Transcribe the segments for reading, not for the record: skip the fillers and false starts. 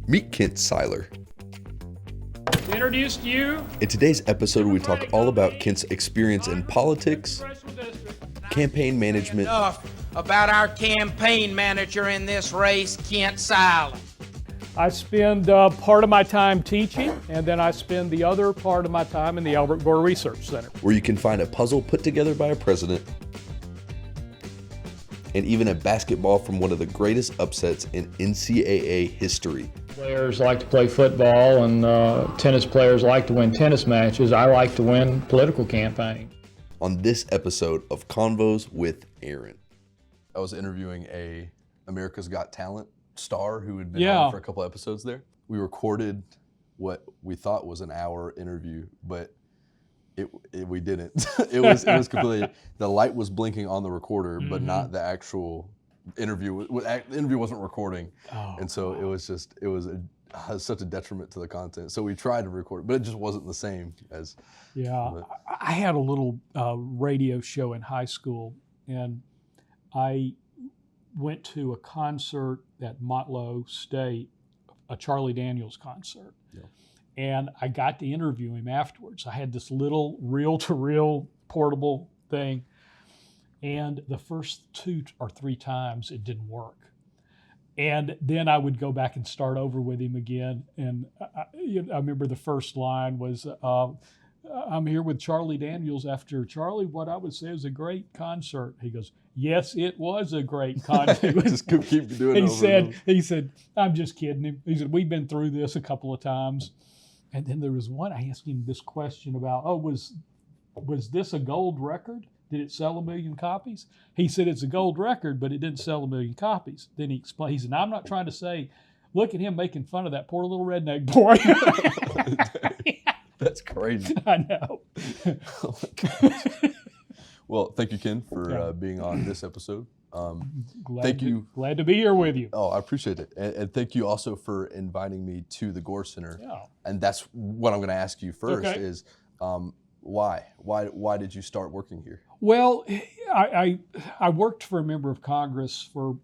Meet Kent Syler. Introduce to you. In today's episode, we talk all about Kent's experience in politics, campaign management, Enough about our campaign manager in this race, Kent Syler. I spend part of my time teaching, and then I spend the other part of my time in the Gore Research Center. where you can find a puzzle put together by a president, and even a basketball from one of the greatest upsets in NCAA history. Players like to play football, and tennis players like to win tennis matches. I like to win political campaigns. On this episode of Convos with Aaron. I was interviewing a America's Got Talent star who had been on for a couple episodes there. We recorded what we thought was an hour interview, but we didn't. It was completely, the light was blinking on the recorder, but not the actual interview. The interview wasn't recording. And so it was such a detriment to the content. So we tried to record it, but it just wasn't the same as. Yeah, I had a little radio show in high school, and I went to a concert at Motlow State, a Charlie Daniels concert. Yeah. And I got to interview him afterwards. I had this little reel-to-reel portable thing, and the first 2 or 3 times it didn't work. And then I would go back and start over with him again. And I remember the first line was, I'm here with Charlie Daniels after Charlie, what I would say is a great concert. He goes, yes, it was a great concert. Just keep doing it. He said, I'm just kidding him. He said, we've been through this a couple of times. And then there was one, I asked him this question about, was this a gold record? Did it sell 1 million copies? He said, it's a gold record, but it didn't sell 1 million copies. Then he explained, he said, now, I'm not trying to say, look at him making fun of that poor little redneck boy. That's crazy. I know. Oh my gosh. Well, thank you, Ken, for being on this episode. Glad to be here with you. Oh, I appreciate it. And thank you also for inviting me to the Gore Center. Yeah. And that's what I'm going to ask you first is why? Why did you start working here? Well, I worked for a member of Congress for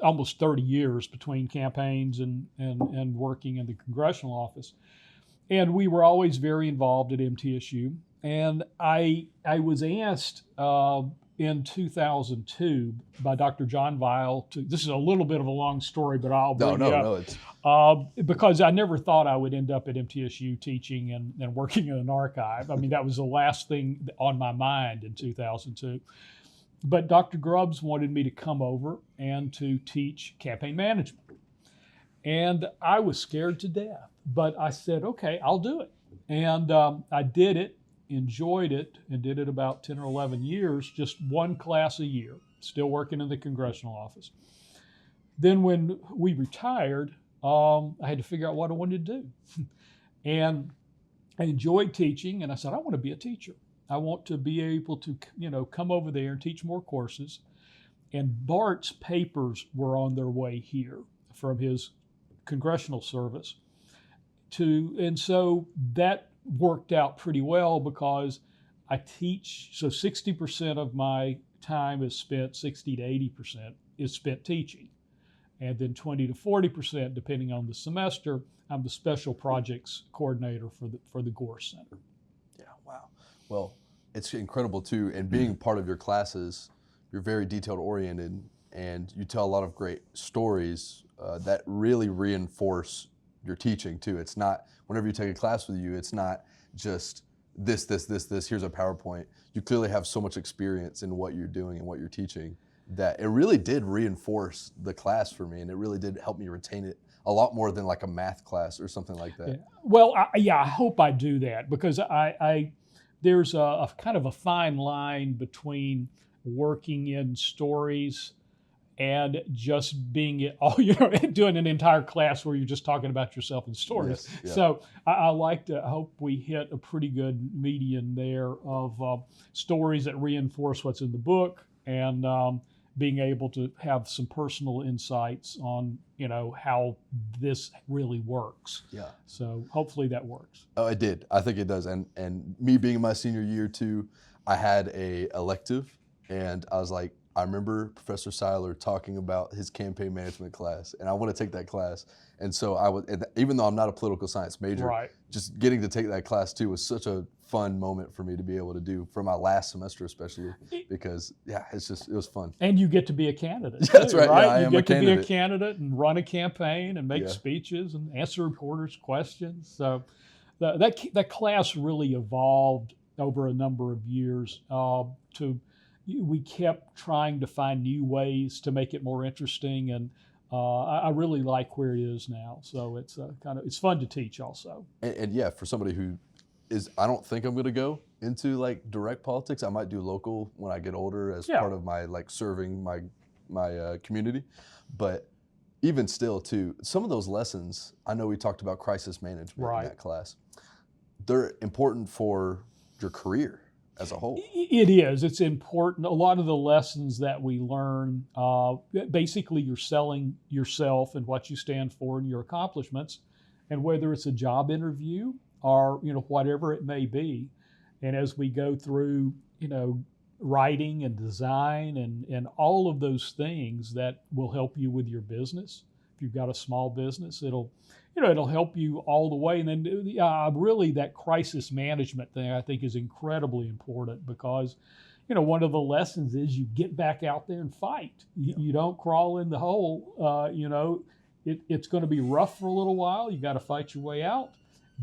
almost 30 years between campaigns and working in the Congressional office. And we were always very involved at MTSU. And I was asked in 2002 by Dr. John Weil this is a little bit of a long story, but I'll bring it up. Because I never thought I would end up at MTSU teaching and working in an archive. I mean, that was the last thing on my mind in 2002. But Dr. Grubbs wanted me to come over and to teach campaign management. And I was scared to death. But I said, okay, I'll do it. And I did it, enjoyed it, and did it about 10 or 11 years, just one class a year, still working in the Congressional office. Then when we retired, I had to figure out what I wanted to do. And I enjoyed teaching, and I said, I want to be a teacher. I want to be able to, come over there and teach more courses. And Bart's papers were on their way here from his Congressional service. And so that worked out pretty well because I teach, so 60% of my time is spent, 60 to 80% is spent teaching. And then 20 to 40%, depending on the semester, I'm the special projects coordinator for the Gore Center. Yeah, wow. Well, it's incredible too. And being part of your classes, you're very detailed oriented and you tell a lot of great stories that really reinforce your teaching too. It's not, whenever you take a class with you, it's not just this, here's a PowerPoint. You clearly have so much experience in what you're doing and what you're teaching that it really did reinforce the class for me, and it really did help me retain it a lot more than like a math class or something like that. Yeah. Well, I hope I do that because there's a kind of a fine line between working in stories and just being doing an entire class where you're just talking about yourself in stories. Yes, yeah. So I hope we hit a pretty good median there of stories that reinforce what's in the book and being able to have some personal insights on, how this really works. Yeah. So hopefully that works. Oh, it did. I think it does. And me being in my senior year too, I had a elective and I was like, I remember Professor Syler talking about his campaign management class, and I want to take that class. And so even though I'm not a political science major, just getting to take that class too was such a fun moment for me to be able to do for my last semester, especially because it was fun. And you get to be a candidate. That's right. Right? Yeah, I am a candidate. You get to be a candidate and run a campaign and make speeches and answer reporters' questions. So that class really evolved over a number of years. We kept trying to find new ways to make it more interesting, and I really like where it is now. So it's it's fun to teach also. And yeah, for somebody who I don't think I'm going to go into like direct politics. I might do local when I get older as part of my like serving my community. But even still, too, some of those lessons, I know we talked about crisis management in that class. They're important for your career as a whole. It is. It's important. A lot of the lessons that we learn, basically you're selling yourself and what you stand for and your accomplishments, and whether it's a job interview or whatever it may be. And as we go through, writing and design and all of those things that will help you with your business. If you've got a small business, it'll help you all the way. And then really that crisis management thing I think is incredibly important because, one of the lessons is you get back out there and fight. You don't crawl in the hole. It's going to be rough for a little while. You got to fight your way out.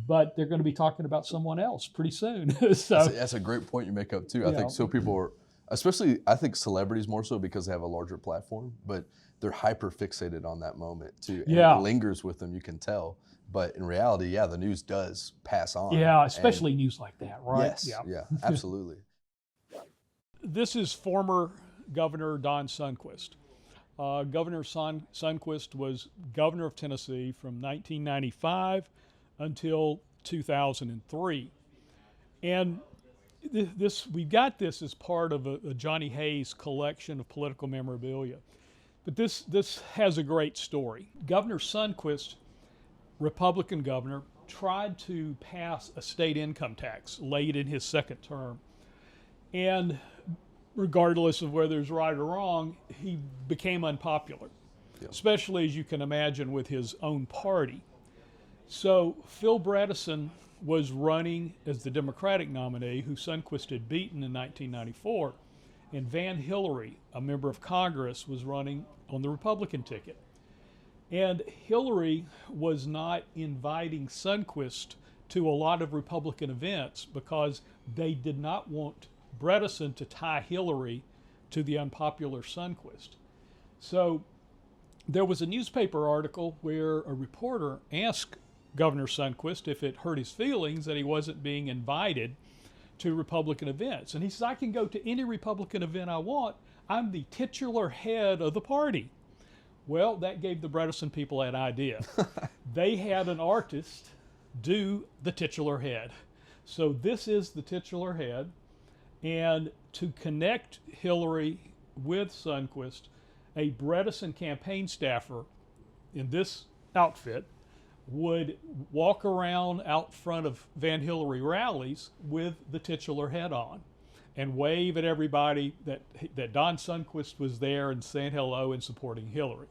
But they're going to be talking about someone else pretty soon. So that's a great point you make up too. I think so people are, especially I think celebrities more so because they have a larger platform, but they're hyper fixated on that moment too. And it lingers with them, you can tell. But in reality, the news does pass on. Yeah, especially news like that, right? Yes, yeah, absolutely. This is former Governor Don Sundquist. Governor Sundquist was governor of Tennessee from 1995 until 2003. And we got this as part of a Johnny Hayes collection of political memorabilia. But this has a great story. Governor Sundquist, Republican governor, tried to pass a state income tax late in his second term. And regardless of whether it's right or wrong, he became unpopular, especially as you can imagine with his own party. So Phil Bredesen was running as the Democratic nominee who Sundquist had beaten in 1994, and Van Hillary, a member of Congress, was running on the Republican ticket. And Hillary was not inviting Sundquist to a lot of Republican events because they did not want Bredesen to tie Hillary to the unpopular Sundquist. So there was a newspaper article where a reporter asked Governor Sundquist if it hurt his feelings that he wasn't being invited to Republican events. And he says, I can go to any Republican event I want. I'm the titular head of the party. Well, that gave the Bredesen people an idea. They had an artist do the titular head. So this is the titular head. And to connect Hillary with Sundquist, a Bredesen campaign staffer in this outfit would walk around out front of Van Hillary rallies with the titular head on and wave at everybody that Don Sundquist was there and saying hello and supporting Hillary.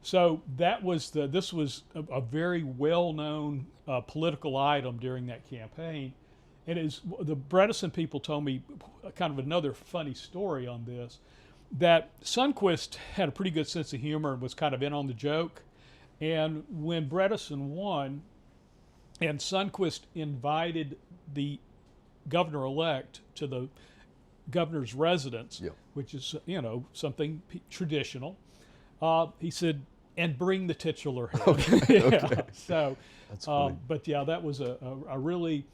So this was a very well-known political item during that campaign. And as the Bredesen people told me kind of another funny story on this, that Sundquist had a pretty good sense of humor and was kind of in on the joke. And when Bredesen won, and Sundquist invited the governor-elect to the governor's residence, which is, something traditional, he said, and bring the titular head. Okay. So, that's funny. but that was a really,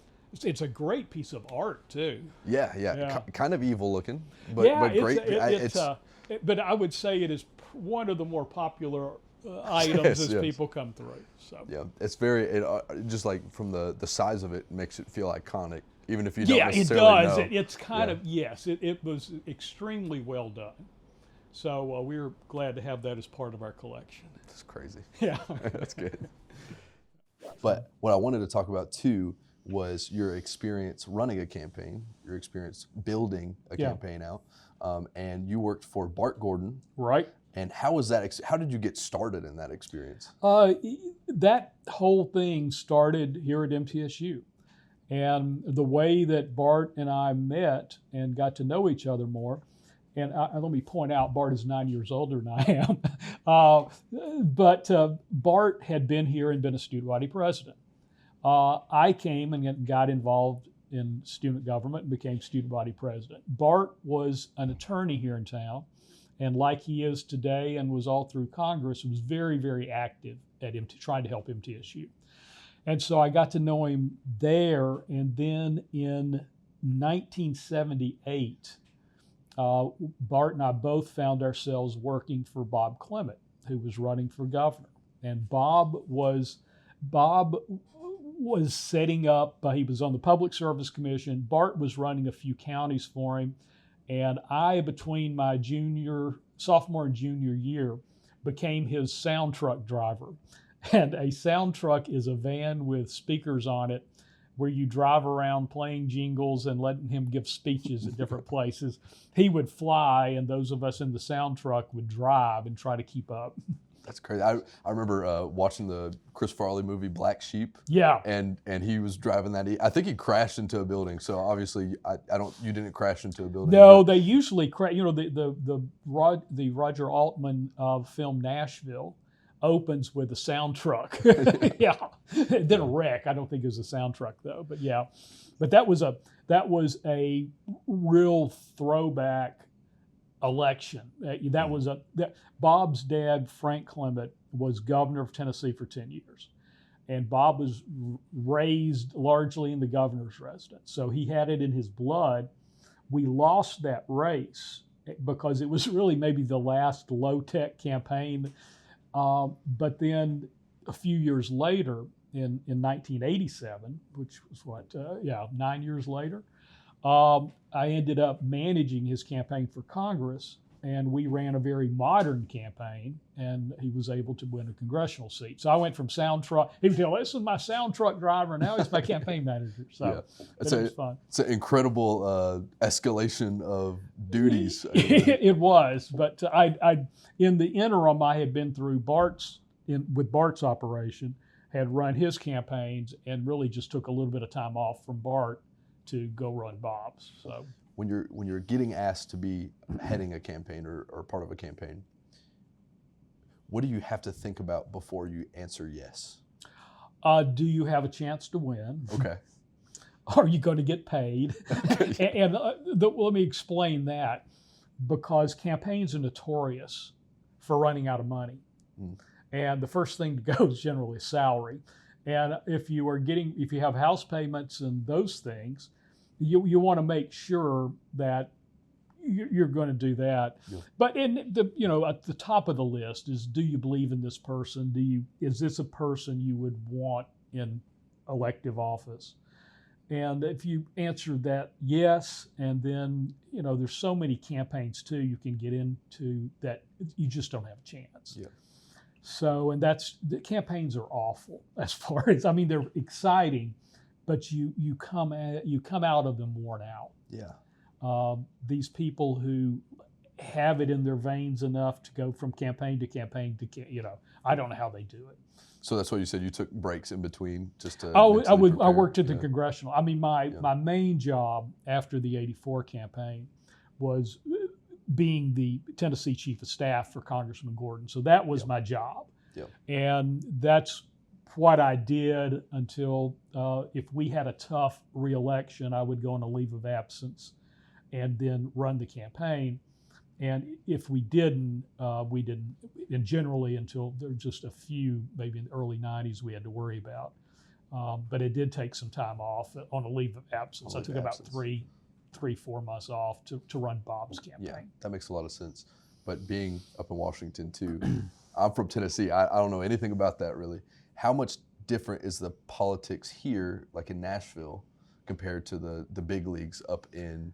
it's a great piece of art too. Yeah. Kind of evil looking, but great. But I would say it is one of the more popular items as people come through. So it's very just like from the size of it makes it feel iconic, even if you don't necessarily know. It's kind of it was extremely well done. So we were glad to have that as part of our collection. That's crazy. Yeah, that's good. But what I wanted to talk about too was your experience running a campaign, your experience building a campaign out. and you worked for Bart Gordon. Right. And how was that? How did you get started in that experience? That whole thing started here at MTSU. And the way that Bart and I met and got to know each other more, and let me point out, Bart is 9 years older than I am, but Bart had been here and been a student body president. I came and got involved in student government and became student body president. Bart was an attorney here in town, and like he is today and was all through Congress, was very, very active at trying to help MTSU. And so I got to know him there, and then in 1978, Bart and I both found ourselves working for Bob Clement, who was running for governor. And Bob was setting up, he was on the Public Service Commission. Bart was running a few counties for him. And I, between my sophomore and junior year, became his sound truck driver. And a sound truck is a van with speakers on it where you drive around playing jingles and letting him give speeches at different places. He would fly, and those of us in the sound truck would drive and try to keep up. That's crazy. I remember watching the Chris Farley movie Black Sheep. Yeah. And he was driving that. I think he crashed into a building. So obviously, you didn't crash into a building. No, they usually crash. You know, the Roger Altman film Nashville opens with a sound truck. Yeah. Then a wreck. I don't think it was a sound truck though. But yeah. But that was a real throwback election. Bob's dad, Frank Clement, was governor of Tennessee for 10 years. And Bob was raised largely in the governor's residence. So he had it in his blood. We lost that race because it was really maybe the last low-tech campaign. But then a few years later, in 1987, which was 9 years later, I ended up managing his campaign for Congress, and we ran a very modern campaign, and he was able to win a congressional seat. So I went from sound truck, he would tell, this is my sound truck driver, and now he's my campaign manager. So it was fun. It's an incredible escalation of duties. It was, but I in the interim, I had been through with Bart's operation, had run his campaigns, and really just took a little bit of time off from Bart to go run Bob's. So when you're getting asked to be heading a campaign or part of a campaign, what do you have to think about before you answer yes? Do you have a chance to win? Okay. Are you going to get paid? and let me explain that, because campaigns are notorious for running out of money. And the first thing to go is generally salary. And if you have house payments and those things, you want to make sure that you're going to do that. Yeah. But at the top of the list is, do you believe in this person? Is this a person you would want in elective office? And if you answer that yes, and then there's so many campaigns too you can get into that you just don't have a chance. Yeah. So, and the campaigns are awful as far as, they're exciting, but you come out of them worn out. Yeah. These people who have it in their veins enough to go from campaign to campaign to, I don't know how they do it. So that's why you said you took breaks in between just to. I worked at the Congressional. My main job after the '84 campaign was being the Tennessee Chief of Staff for Congressman Gordon. So that was my job. Yep. And that's what I did until if we had a tough re-election, I would go on a leave of absence and then run the campaign. And if we didn't, and generally until there were just a few, maybe in the early 90s, we had to worry about. But it did take some time off on a leave of absence. I took about 3-4 months off to run Bob's campaign. Yeah, that makes a lot of sense. But being up in Washington too, I'm from Tennessee. I don't know anything about that really. How much different is the politics here, like in Nashville, compared to the big leagues up in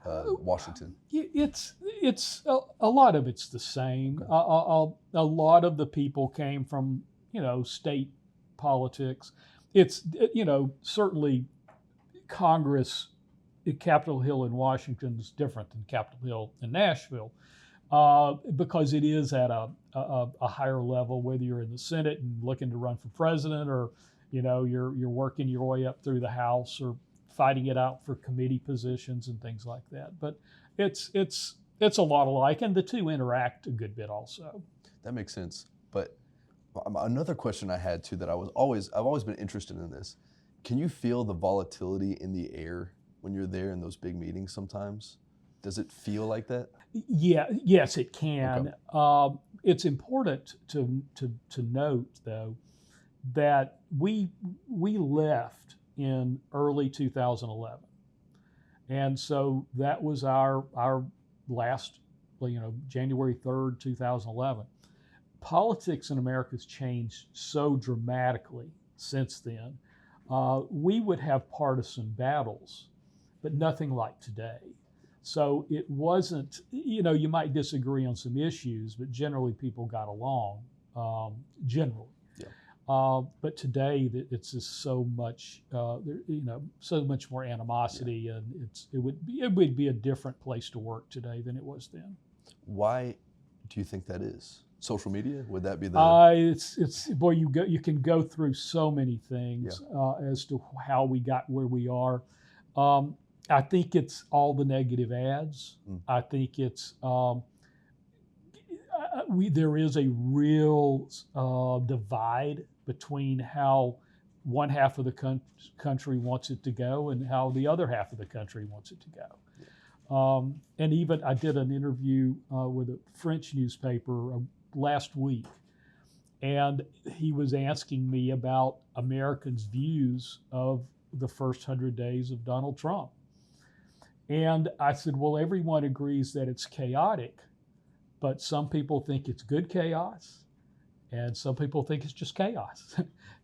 Washington? It's a lot of it's the same. Okay. A lot of the people came from state politics. It's certainly Congress Capitol Hill in Washington is different than Capitol Hill in Nashville, because it is at a higher level, whether you're in the Senate and looking to run for president, or you're working your way up through the House, or fighting it out for committee positions and things like that. But it's a lot alike, and the two interact a good bit also. That makes sense. But another question I had too, that I've always been interested in this. Can you feel the volatility in the air when you're there in those big meetings sometimes? Does it feel like that? Yeah, yes, it can. Okay. It's important to note, though, that we left in early 2011, and so that was our last, January 3rd, 2011. Politics in America has changed so dramatically since then. We would have partisan battles, but nothing like today. So it wasn't, you might disagree on some issues, but generally people got along, generally. Yeah. But today it's just so much, so much more animosity, yeah. And it would be a different place to work today than it was then. Why do you think that is? Social media? Would that be the? Boy, you can go through so many things, yeah. As to how we got where we are. I think it's all the negative ads. I think it's there is a real divide between how one half of the country wants it to go and how the other half of the country wants it to go. And even I did an interview with a French newspaper last week, and he was asking me about Americans' views of the first 100 days of Donald Trump. And I said, well, everyone agrees that it's chaotic, but some people think it's good chaos, and some people think it's just chaos.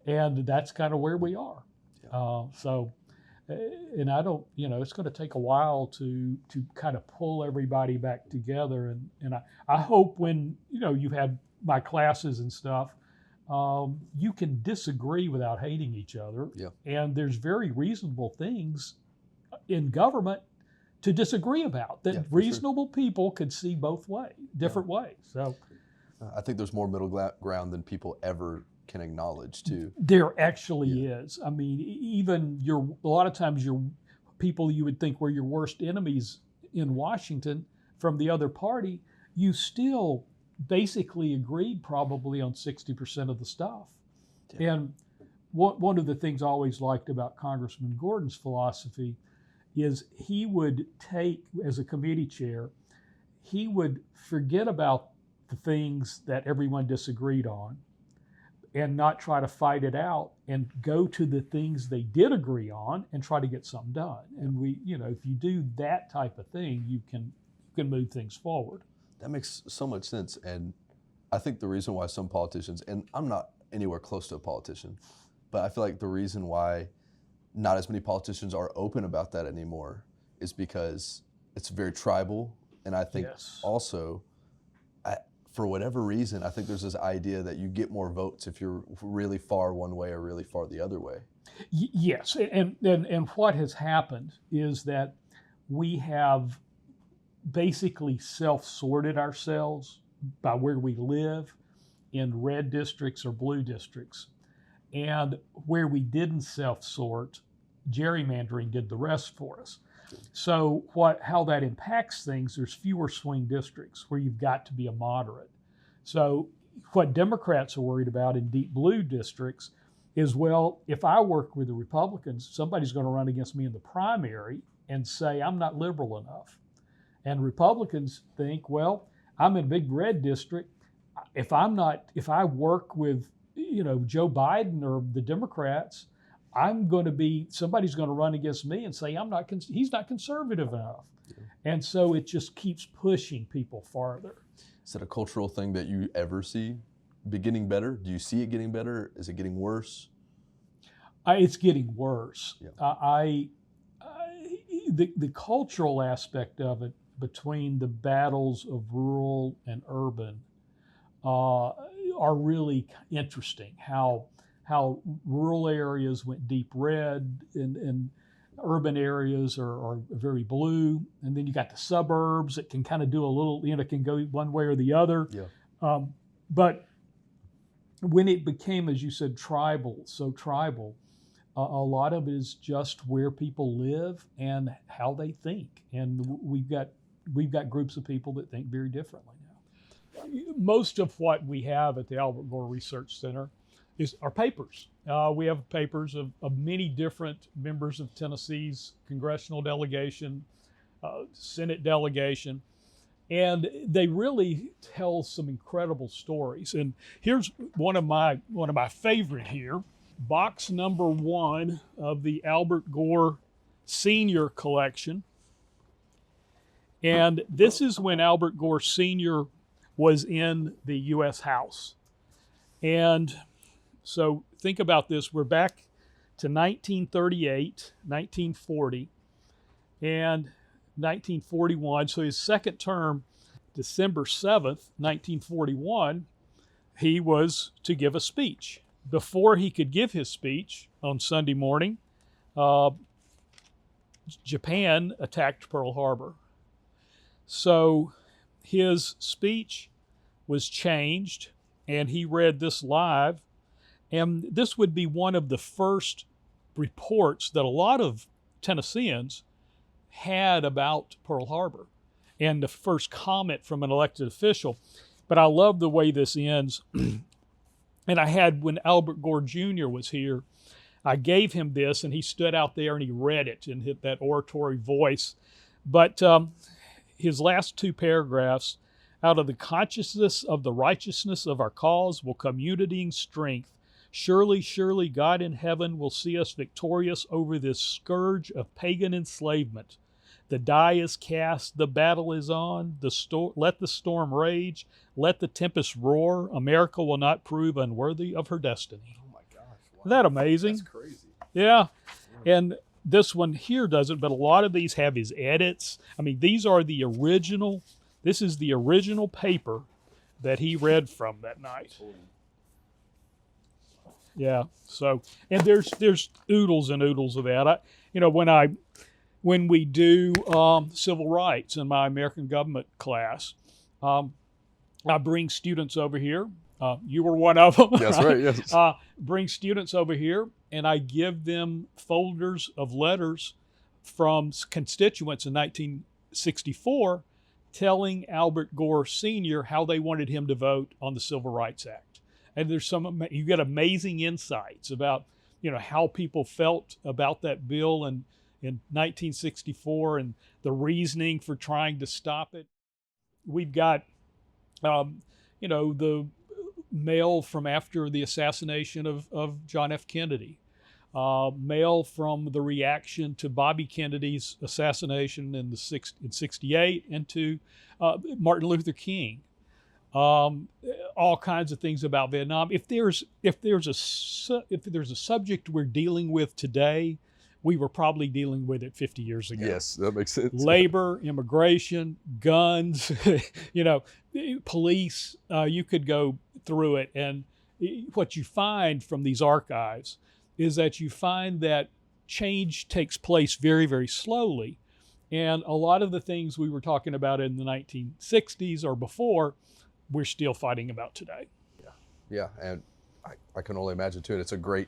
And that's kind of where we are. Yeah. And I don't, it's going to take a while to kind of pull everybody back together. And I hope when, you've had my classes and stuff, you can disagree without hating each other. Yeah. And there's very reasonable things in government to disagree about that reasonable people could see both different ways. So I think there's more middle ground than people ever can acknowledge too. There actually is. I mean, even a lot of times your people you would think were your worst enemies in Washington from the other party, you still basically agreed probably on 60% of the stuff. Yeah. And one of the things I always liked about Congressman Gordon's philosophy is he would take, as a committee chair, he would forget about the things that everyone disagreed on and not try to fight it out, and go to the things they did agree on and try to get something done. And if you do that type of thing, you can move things forward. That makes so much sense. And I think the reason why some politicians, and I'm not anywhere close to a politician, but I feel like the reason why not as many politicians are open about that anymore is because it's very tribal. And I think also, for whatever reason, I think there's this idea that you get more votes if you're really far one way or really far the other way. Yes, and what has happened is that we have basically self-sorted ourselves by where we live in red districts or blue districts. And where we didn't self-sort, gerrymandering did the rest for us. So how that impacts things, there's fewer swing districts where you've got to be a moderate. So what Democrats are worried about in deep blue districts is, well, if I work with the Republicans, somebody's going to run against me in the primary and say I'm not liberal enough. And Republicans think, well, I'm in a big red district. If I work with Joe Biden or the Democrats, somebody's going to run against me and say he's not conservative enough. Yeah. And so it just keeps pushing people farther. Is it a cultural thing that you ever see getting better? Do you see it getting better? Is it getting worse? It's getting worse. Yeah. The cultural aspect of it, between the battles of rural and urban, are really interesting. How rural areas went deep red, and urban areas are very blue, and then you got the suburbs that can kind of do a little, can go one way or the other. Yeah. But when it became, as you said, tribal, a lot of it is just where people live and how they think, and we've got groups of people that think very differently now. Most of what we have at the Albert Gore Research Center are papers. We have papers of many different members of Tennessee's congressional delegation, Senate delegation, and they really tell some incredible stories. And here's one of my favorite here, box number 1 of the Albert Gore Senior collection. And this is when Albert Gore Sr. was in the U.S. House. And so think about this. We're back to 1938, 1940, and 1941. So his second term, December 7th, 1941, he was to give a speech. Before he could give his speech on Sunday morning, Japan attacked Pearl Harbor. So his speech was changed, and he read this live. And this would be one of the first reports that a lot of Tennesseans had about Pearl Harbor, and the first comment from an elected official. But I love the way this ends. And I had, when Albert Gore Jr. was here, I gave him this, and he stood out there and he read it and hit that oratory voice. But his last 2 paragraphs, out of the consciousness of the righteousness of our cause will come unity and strength. Surely, surely God in heaven will see us victorious over this scourge of pagan enslavement. The die is cast, the battle is on, let the storm rage, let the tempest roar. America will not prove unworthy of her destiny. Oh my gosh. Wow. Isn't that amazing? That's crazy. Yeah. And this one here doesn't, but a lot of these have his edits. I mean, these are the original, this is the original paper that he read from that night. Yeah. So, and there's oodles and oodles of that. When we do civil rights in my American government class, I bring students over here. You were one of them. That's right, yes. Bring students over here, and I give them folders of letters from constituents in 1964 telling Albert Gore Sr. how they wanted him to vote on the Civil Rights Act. And you get amazing insights about, how people felt about that bill in 1964 and the reasoning for trying to stop it. We've got, the mail from after the assassination of John F. Kennedy, mail from the reaction to Bobby Kennedy's assassination in 68 and to Martin Luther King. All kinds of things about Vietnam. If there's a subject we're dealing with today, we were probably dealing with it 50 years ago. Yes, that makes sense. Labor, immigration, guns, police. You could go through it, and what you find from these archives is that you find that change takes place very, very slowly, and a lot of the things we were talking about in the 1960s or before, we're still fighting about today. Yeah, and I can only imagine too. And it's a great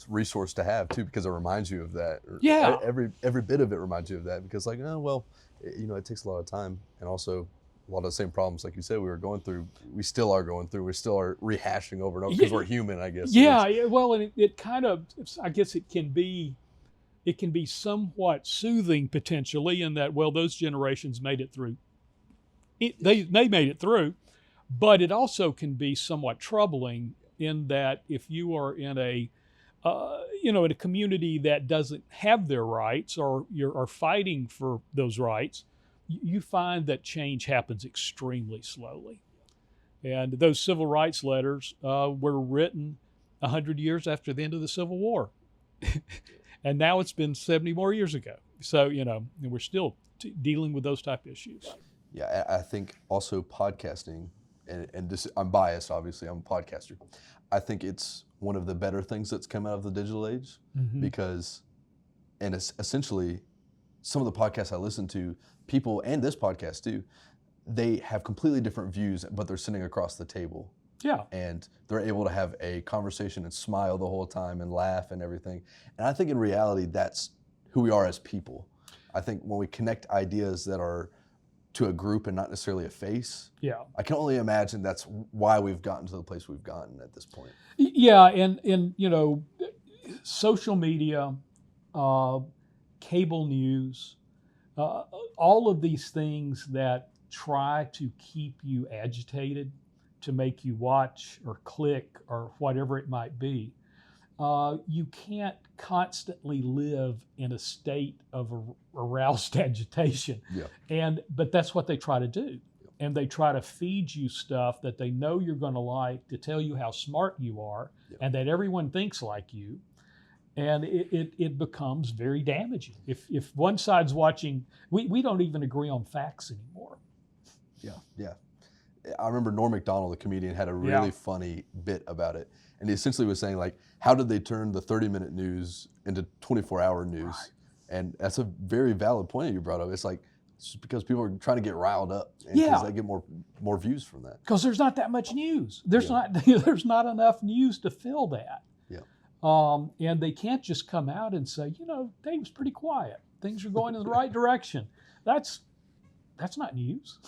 resource to have too, because it reminds you of that. Yeah. Every bit of it reminds you of that, because it takes a lot of time, and also a lot of the same problems, like you said, we were going through. We still are going through. We still are rehashing over and over because we're human, I guess. Yeah. Well, and it kind of, I guess it can be somewhat soothing potentially in that, those generations made it through. They made it through. But it also can be somewhat troubling in that if you are in a community that doesn't have their rights, or you're fighting for those rights, you find that change happens extremely slowly. And those civil rights letters were written 100 years after the end of the Civil War. And now it's been 70 more years ago. So, and we're still dealing with those type of issues. Yeah, I think also podcasting, and this, I'm biased, obviously, I'm a podcaster. I think it's one of the better things that's come out of the digital age, because and it's essentially some of the podcasts I listen to, people, and this podcast too, they have completely different views, but they're sitting across the table. Yeah. And they're able to have a conversation and smile the whole time and laugh and everything. And I think in reality, that's who we are as people. I think when we connect ideas that are to a group and not necessarily a face, I can only imagine that's why we've gotten to the place we've gotten at this point. Yeah, and you know, social media, cable news, all of these things that try to keep you agitated, to make you watch or click or whatever it might be. You can't constantly live in a state of aroused agitation. But that's what they try to do. And they try to feed you stuff that they know you're going to like, to tell you how smart you are, and that everyone thinks like you. And it becomes very damaging. If one side's watching, we don't even agree on facts anymore. Yeah. I remember Norm Macdonald, the comedian, had a really funny bit about it. And he essentially was saying, like, how did they turn the 30-minute news into 24-hour news? Right. And that's a very valid point that you brought up. It's like, it's just because people are trying to get riled up, and because they get more views from that. Because there's not that much news. There's not enough news to fill that. And they can't just come out and say, you know, Dave's pretty quiet. Things are going in the right direction. That's not news.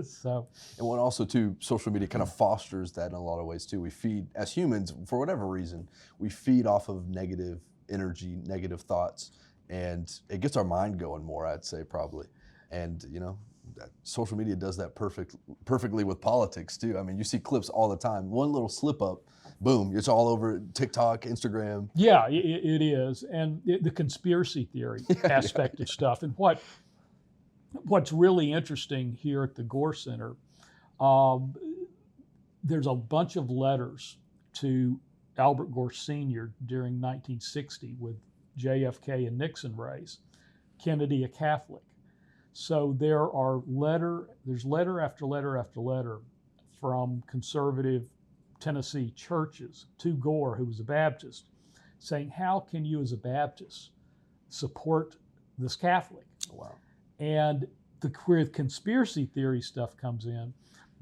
So, and what also too, social media kind of fosters that in a lot of ways too. We feed, as humans, for whatever reason, we feed off of negative energy, negative thoughts, and it gets our mind going more, I'd say, probably. And you know, social media does that perfectly with politics too. I mean, you see clips all the time. One little slip up, boom, it's all over TikTok, Instagram. Yeah, it is. And the conspiracy theory aspect of stuff. And what's really interesting here at the Gore Center, there's a bunch of letters to Albert Gore Sr. during 1960 with JFK and Nixon race, Kennedy a Catholic. So there's letter after letter after letter from conservative Tennessee churches to Gore, who was a Baptist, saying, how can you as a Baptist support this Catholic? Wow. And where the conspiracy theory stuff comes in,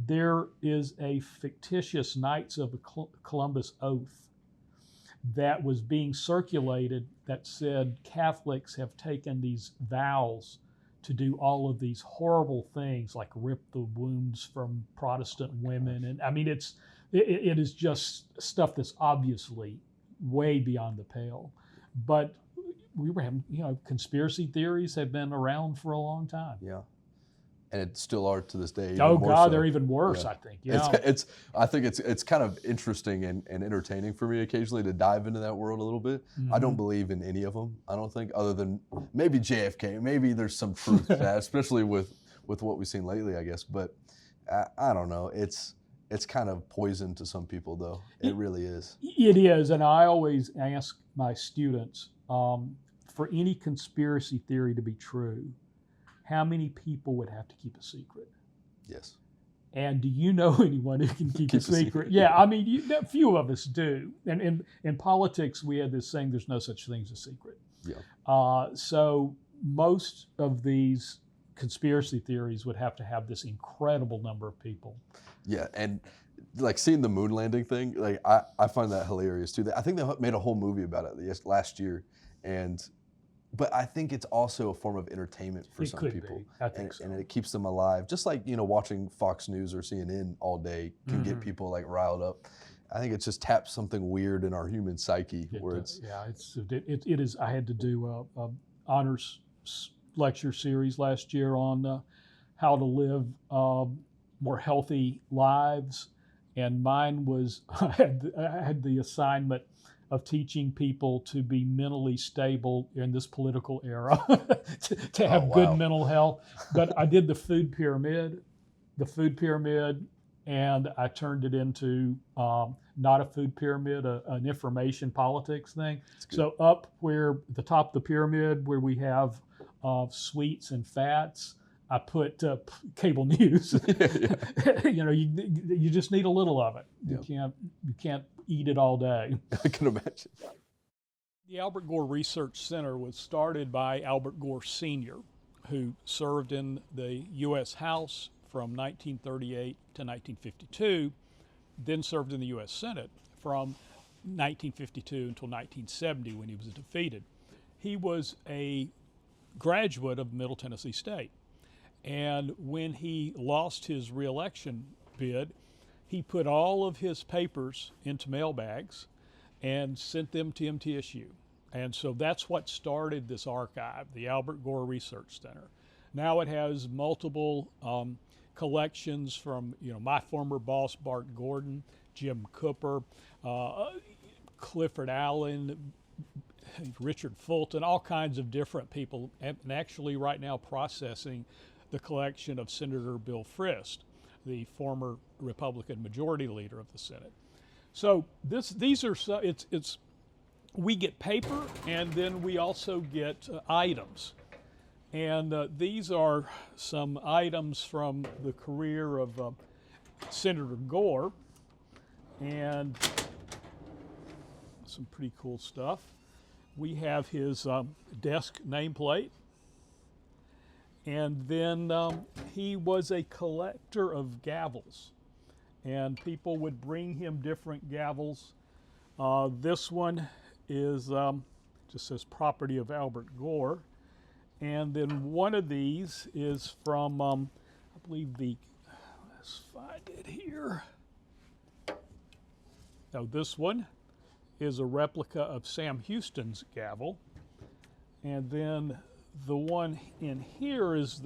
there is a fictitious Knights of Columbus oath that was being circulated that said Catholics have taken these vows to do all of these horrible things, like rip the wombs from Protestant women. And I mean, it is just stuff that's obviously way beyond the pale. But we were having, you know, conspiracy theories have been around for a long time. Yeah. And it still are to this day. Oh God, they're even worse, I think. Yeah. I think it's kind of interesting and entertaining for me occasionally to dive into that world a little bit. I don't believe in any of them, I don't think, other than maybe JFK. Maybe there's some truth to that, especially with what we've seen lately, I guess. But I don't know. It's kind of poison to some people, though. It really is. It is, and I always ask my students, for any conspiracy theory to be true, how many people would have to keep a secret? Yes. And do you know anyone who can keep a secret? Yeah, I mean, a few of us do. And in politics, we had this saying, there's no such thing as a secret. Yeah. So most of these conspiracy theories would have to have this incredible number of people. Yeah, and like seeing the moon landing thing, like I find that hilarious too. I think they made a whole movie about it last year, but I think it's also a form of entertainment for some people. I think so. And it keeps them alive. Just like, you know, watching Fox News or CNN all day can get people like riled up. I think it just taps something weird in our human psyche. It is. I had to do a honors lecture series last year on how to live more healthy lives, and mine was I had the assignment of teaching people to be mentally stable in this political era, to have good mental health. But I did the food pyramid, and I turned it into not a food pyramid, an information politics thing. So up where the top of the pyramid, where we have sweets and fats, I put cable news. You know, you just need a little of it. You can't eat it all day. I can imagine. The Albert Gore Research Center was started by Albert Gore Sr., who served in the U.S. House from 1938 to 1952, then served in the U.S. Senate from 1952 until 1970 when he was defeated. He was a graduate of Middle Tennessee State, and when he lost his reelection bid, he put all of his papers into mail bags and sent them to MTSU. And so that's what started this archive, the Albert Gore Research Center. Now it has multiple collections from, my former boss, Bart Gordon, Jim Cooper, Clifford Allen, Richard Fulton, all kinds of different people, and actually right now processing the collection of Senator Bill Frist, the former Republican majority leader of the Senate. So we get paper, and then we also get items. And these are some items from the career of Senator Gore, and some pretty cool stuff. We have his desk nameplate, and then he was a collector of gavels, and people would bring him different gavels. This one is just says property of Albert Gore, and then one of these is from I believe let's find it here. Now this one is a replica of Sam Houston's gavel, and then the one in here is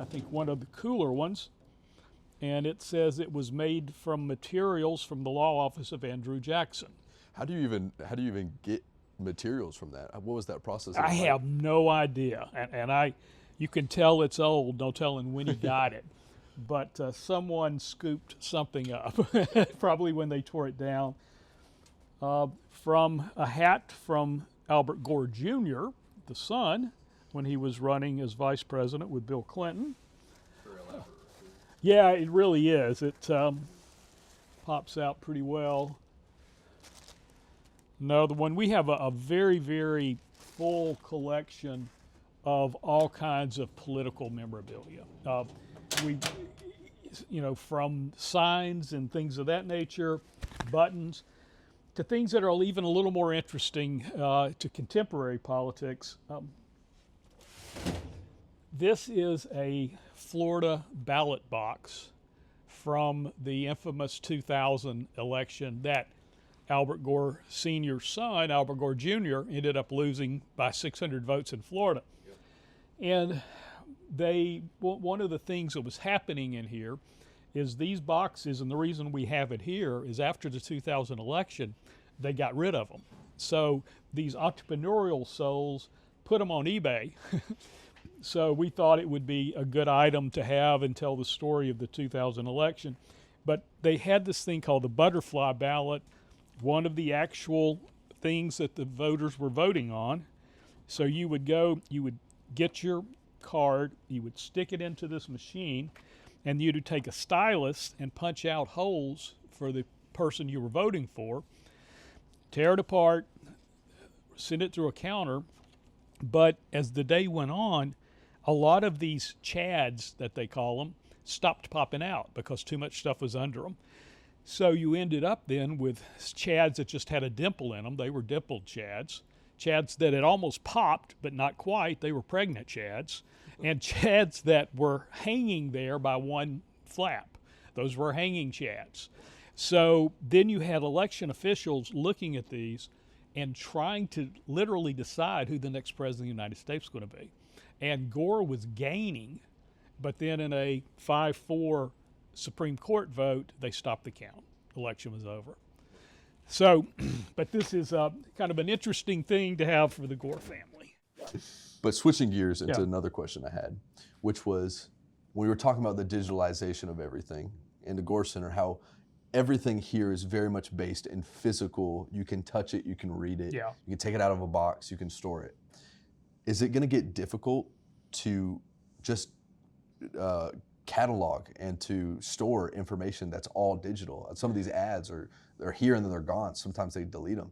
I think one of the cooler ones, and it says it was made from materials from the law office of Andrew Jackson. How do you even get materials from that? What was that process? I have no idea, and you can tell it's old, no telling when he got it. But someone scooped something up, probably when they tore it down. From a hat from Albert Gore Jr., the son, when he was running as vice president with Bill Clinton. Yeah, it really is. It pops out pretty well. Another one, we have a very, very full collection of all kinds of political memorabilia. From signs and things of that nature, buttons, to things that are even a little more interesting to contemporary politics. This is a Florida ballot box from the infamous 2000 election that Albert Gore Sr.'s son, Albert Gore Jr., ended up losing by 600 votes in Florida. Yep. And one of the things that was happening in here is these boxes, and the reason we have it here is after the 2000 election, they got rid of them. So these entrepreneurial souls put them on eBay. So we thought it would be a good item to have and tell the story of the 2000 election. But they had this thing called the butterfly ballot, one of the actual things that the voters were voting on. So you would get your card, you would stick it into this machine, and you'd take a stylus and punch out holes for the person you were voting for, tear it apart, send it through a counter. But as the day went on, a lot of these chads, that they call them, stopped popping out because too much stuff was under them. So you ended up then with chads that just had a dimple in them. They were dimpled chads. Chads that had almost popped, but not quite. They were pregnant chads. And chads that were hanging there by one flap. Those were hanging chads. So then you had election officials looking at these and trying to literally decide who the next president of the United States was going to be. And Gore was gaining, but then in a 5-4 Supreme Court vote, they stopped the count. The election was over. So, but this is kind of an interesting thing to have for the Gore family. But switching gears into another question I had, which was, when we were talking about the digitalization of everything in the Gore Center, how everything here is very much based in physical. You can touch it, you can read it, you can take it out of a box, you can store it. Is it going to get difficult to just catalog and to store information that's all digital? Some of these ads they're here and then they're gone. Sometimes they delete them.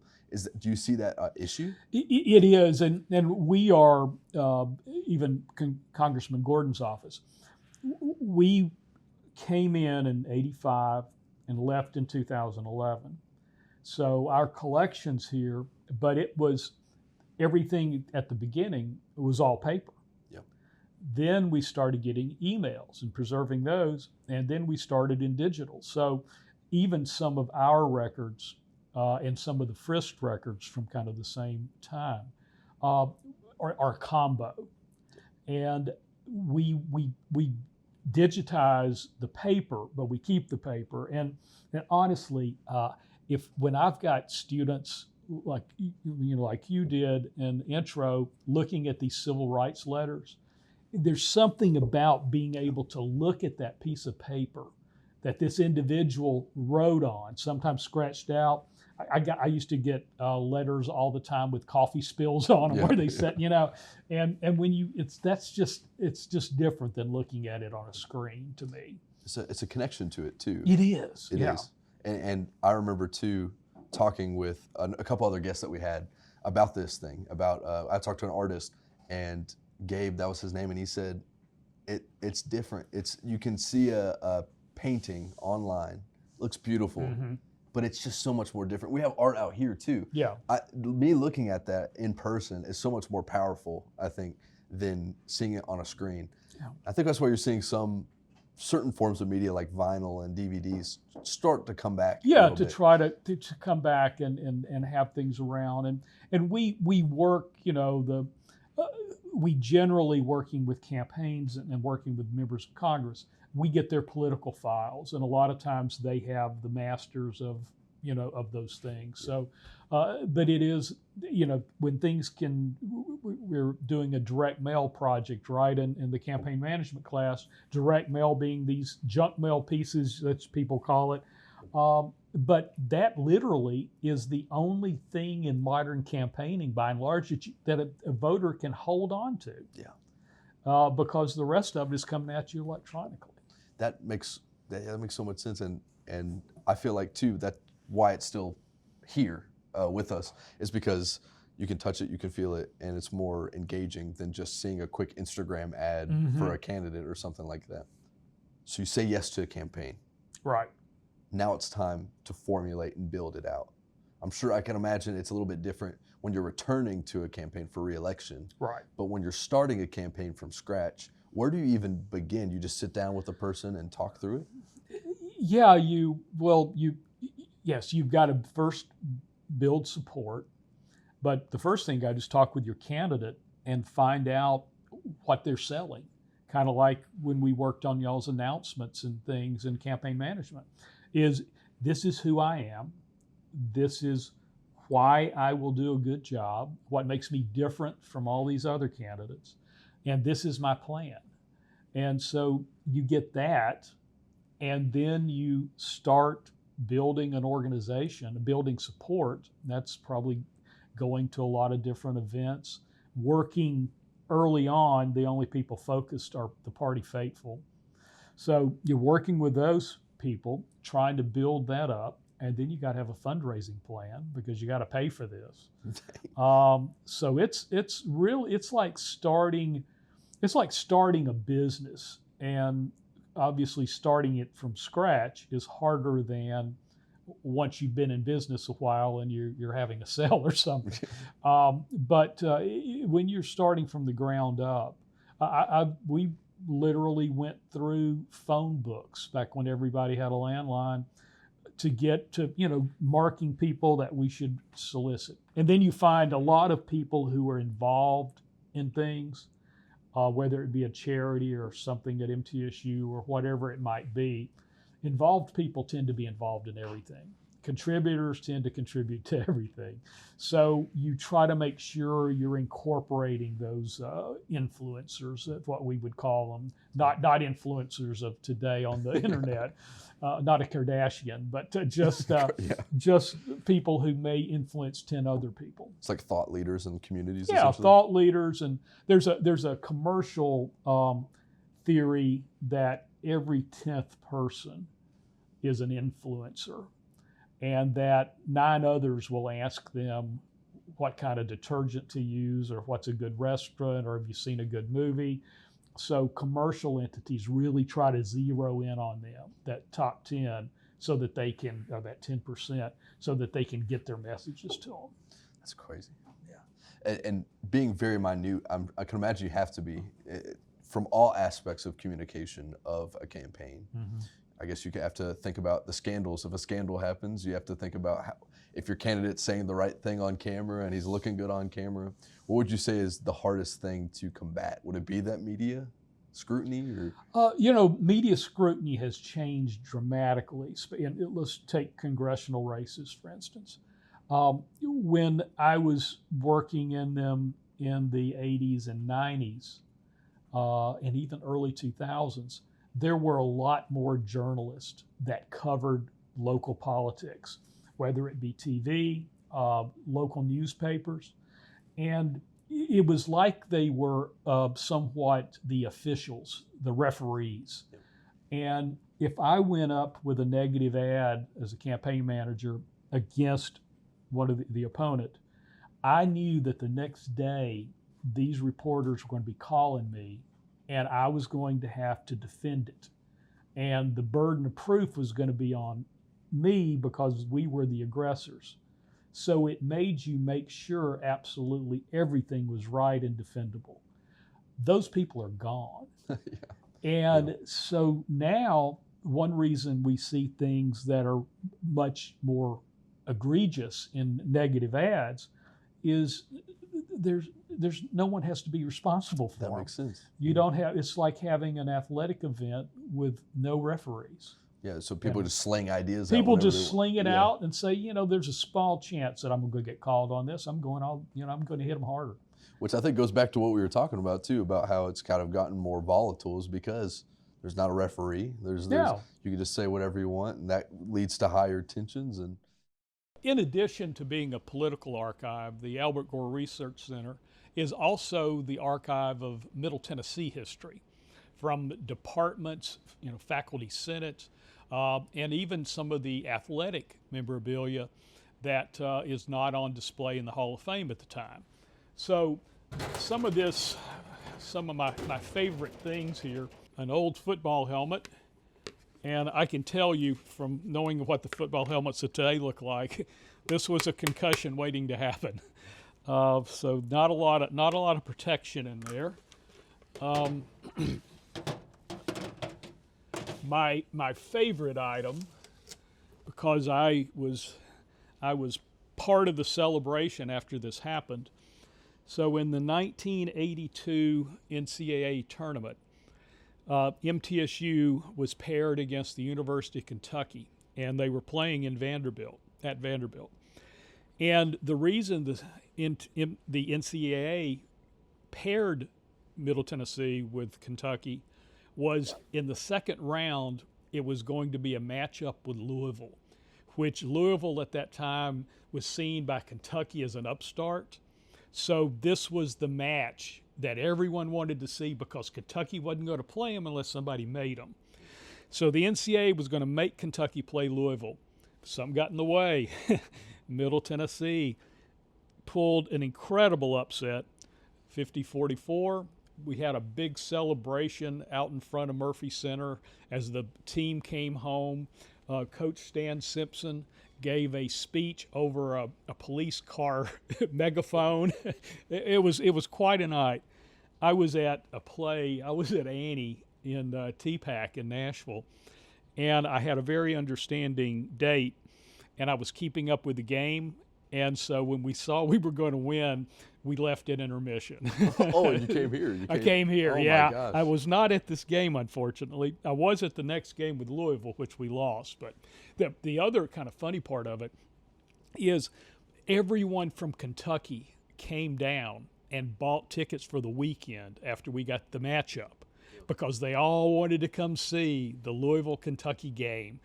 Do you see that issue? It is, and we are, even Congressman Gordon's office, we came in '85 and left in 2011. So our collections here, but it was everything at the beginning was all paper. Yep. Then we started getting emails and preserving those, and then we started in digital. So even some of our records and some of the frisked records from kind of the same time are combo. And we digitize the paper, but we keep the paper. And honestly, when I've got students like you did in intro, looking at these civil rights letters, there's something about being able to look at that piece of paper that this individual wrote on, sometimes scratched out. I used to get letters all the time with coffee spills on them where they said, and when it's just different than looking at it on a screen to me. It's a connection to it too. It is. It is. And I remember too talking with a couple other guests that we had about this thing. I talked to an artist, and Gabe, that was his name, and he said it's different. You can see a painting online, looks beautiful. Mm-hmm. But it's just so much more different. We have art out here too. Yeah. Me looking at that in person is so much more powerful, I think, than seeing it on a screen. Yeah. I think that's why you're seeing some certain forms of media like vinyl and DVDs start to come back. Yeah, to try to come back and have things around. And we work, we generally working with campaigns and working with members of Congress, we get their political files, and a lot of times they have the masters of those things. So, but it is, when things we're doing a direct mail project, right? In the campaign management class, direct mail being these junk mail pieces, that's people call it. But that literally is the only thing in modern campaigning, by and large, that a voter can hold on to. Yeah. Because the rest of it is coming at you electronically. That makes so much sense, and I feel like too that's why it's still here with us, is because you can touch it, you can feel it, and it's more engaging than just seeing a quick Instagram ad for a candidate or something like that. So you say yes to a campaign. Right. Now it's time to formulate and build it out. I'm sure I can imagine it's a little bit different when you're returning to a campaign for re-election. Right. But when you're starting a campaign from scratch, where do you even begin? You just sit down with a person and talk through it? Yeah, you've got to first build support. But the first thing, I just talk with your candidate and find out what they're selling. Kind of like when we worked on y'all's announcements and things in campaign management. This is who I am. This is why I will do a good job, what makes me different from all these other candidates. And this is my plan. And so you get that, and then you start building an organization, building support. That's probably going to a lot of different events. Working early on, the only people focused are the party faithful. So you're working with those people, trying to build that up, and then you got to have a fundraising plan because you got to pay for this. So it's like starting a business, and obviously starting it from scratch is harder than once you've been in business a while and you're having a sale or something. But when you're starting from the ground up, we literally went through phone books back when everybody had a landline to get to, marking people that we should solicit. And then you find a lot of people who are involved in things, whether it be a charity or something at MTSU or whatever it might be. Involved people tend to be involved in everything. Contributors tend to contribute to everything. So you try to make sure you're incorporating those influencers, what we would call them, not influencers of today on the internet, not a Kardashian, but just people who may influence 10 other people. It's like thought leaders in communities. Yeah, thought leaders, and there's a commercial theory that every 10th person is an influencer. and that 9 others will ask them what kind of detergent to use, or what's a good restaurant, or have you seen a good movie. So commercial entities really try to zero in on them, that top 10, so that they can, or that 10%, so that they can get their messages to them. That's crazy. Yeah. And being very minute, I can imagine you have to be from all aspects of communication of a campaign. Mm-hmm. I guess you have to think about the scandals. If a scandal happens, you have to think about how, if your candidate's saying the right thing on camera and he's looking good on camera. What would you say is the hardest thing to combat? Would it be that media scrutiny? Or? Media scrutiny has changed dramatically. Let's take congressional races, for instance. When I was working in them in the 80s and 90s, and even early 2000s, there were a lot more journalists that covered local politics, whether it be TV, local newspapers. And it was like they were somewhat the officials, the referees. And if I went up with a negative ad as a campaign manager against one of the opponent, I knew that the next day these reporters were going to be calling me, and I was going to have to defend it. And the burden of proof was going to be on me because we were the aggressors. So it made you make sure absolutely everything was right and defendable. Those people are gone. So now, one reason we see things that are much more egregious in negative ads is there's no one has to be responsible for them. That makes sense. You don't have, it's like having an athletic event with no referees. Yeah, so people just sling ideas out. People just sling it out and say, there's a small chance that I'm going to get called on this. I'm going to hit them harder. Which I think goes back to what we were talking about too, about how it's kind of gotten more volatile, is because there's not a referee. You can just say whatever you want, and that leads to higher tensions. And in addition to being a political archive, the Albert Gore Research Center is also the archive of Middle Tennessee history, from departments, faculty senates, and even some of the athletic memorabilia that is not on display in the Hall of Fame at the time. So some of my favorite things here, an old football helmet, and I can tell you from knowing what the football helmets of today look like, this was a concussion waiting to happen. So not a lot of protection in there. My favorite item, because I was part of the celebration after this happened. So in the 1982 NCAA tournament, MTSU was paired against the University of Kentucky, and they were playing at Vanderbilt. And the reason the NCAA paired Middle Tennessee with Kentucky was in the second round, it was going to be a matchup with Louisville, which Louisville at that time was seen by Kentucky as an upstart. So this was the match that everyone wanted to see, because Kentucky wasn't going to play them unless somebody made them. So the NCAA was going to make Kentucky play Louisville. Something got in the way. Middle Tennessee pulled an incredible upset, 50-44. We had a big celebration out in front of Murphy Center as the team came home. Coach Stan Simpson gave a speech over a police car megaphone. It was quite a night. I was at Annie in TPAC in Nashville, and I had a very understanding date, and I was keeping up with the game. And so when we saw we were going to win, we left at intermission. Oh, you came here. I came here, yeah. My gosh. I was not at this game, unfortunately. I was at the next game with Louisville, which we lost. But the other kind of funny part of it is everyone from Kentucky came down and bought tickets for the weekend after we got the matchup, because they all wanted to come see the Louisville-Kentucky game.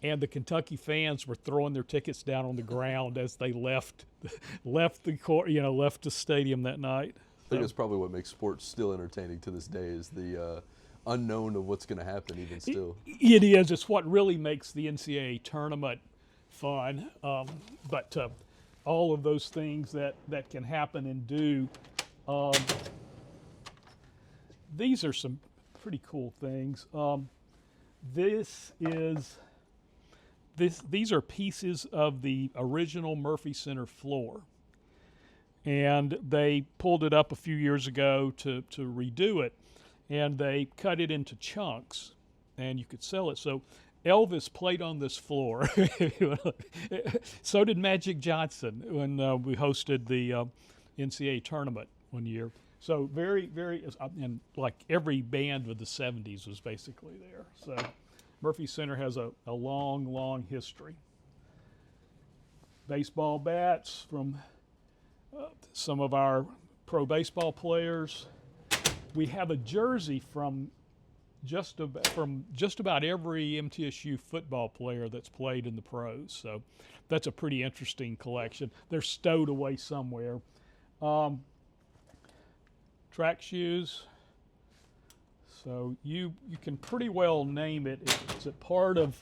And the Kentucky fans were throwing their tickets down on the ground as they left the court, left the stadium that night. I think that's probably what makes sports still entertaining to this day, is the unknown of what's going to happen even still. It is. It's what really makes the NCAA tournament fun. But all of those things that can happen and do. These are some pretty cool things. These are pieces of the original Murphy Center floor. And they pulled it up a few years ago to redo it. And they cut it into chunks, and you could sell it. So Elvis played on this floor. So did Magic Johnson when we hosted the NCAA tournament one year. So very, very, and like every band of the 70s was basically there. So Murphy Center has a long, long history. Baseball bats from some of our pro baseball players. We have a jersey from just about every MTSU football player that's played in the pros. So that's a pretty interesting collection. They're stowed away somewhere. Track shoes. So you can pretty well name it. It's a part of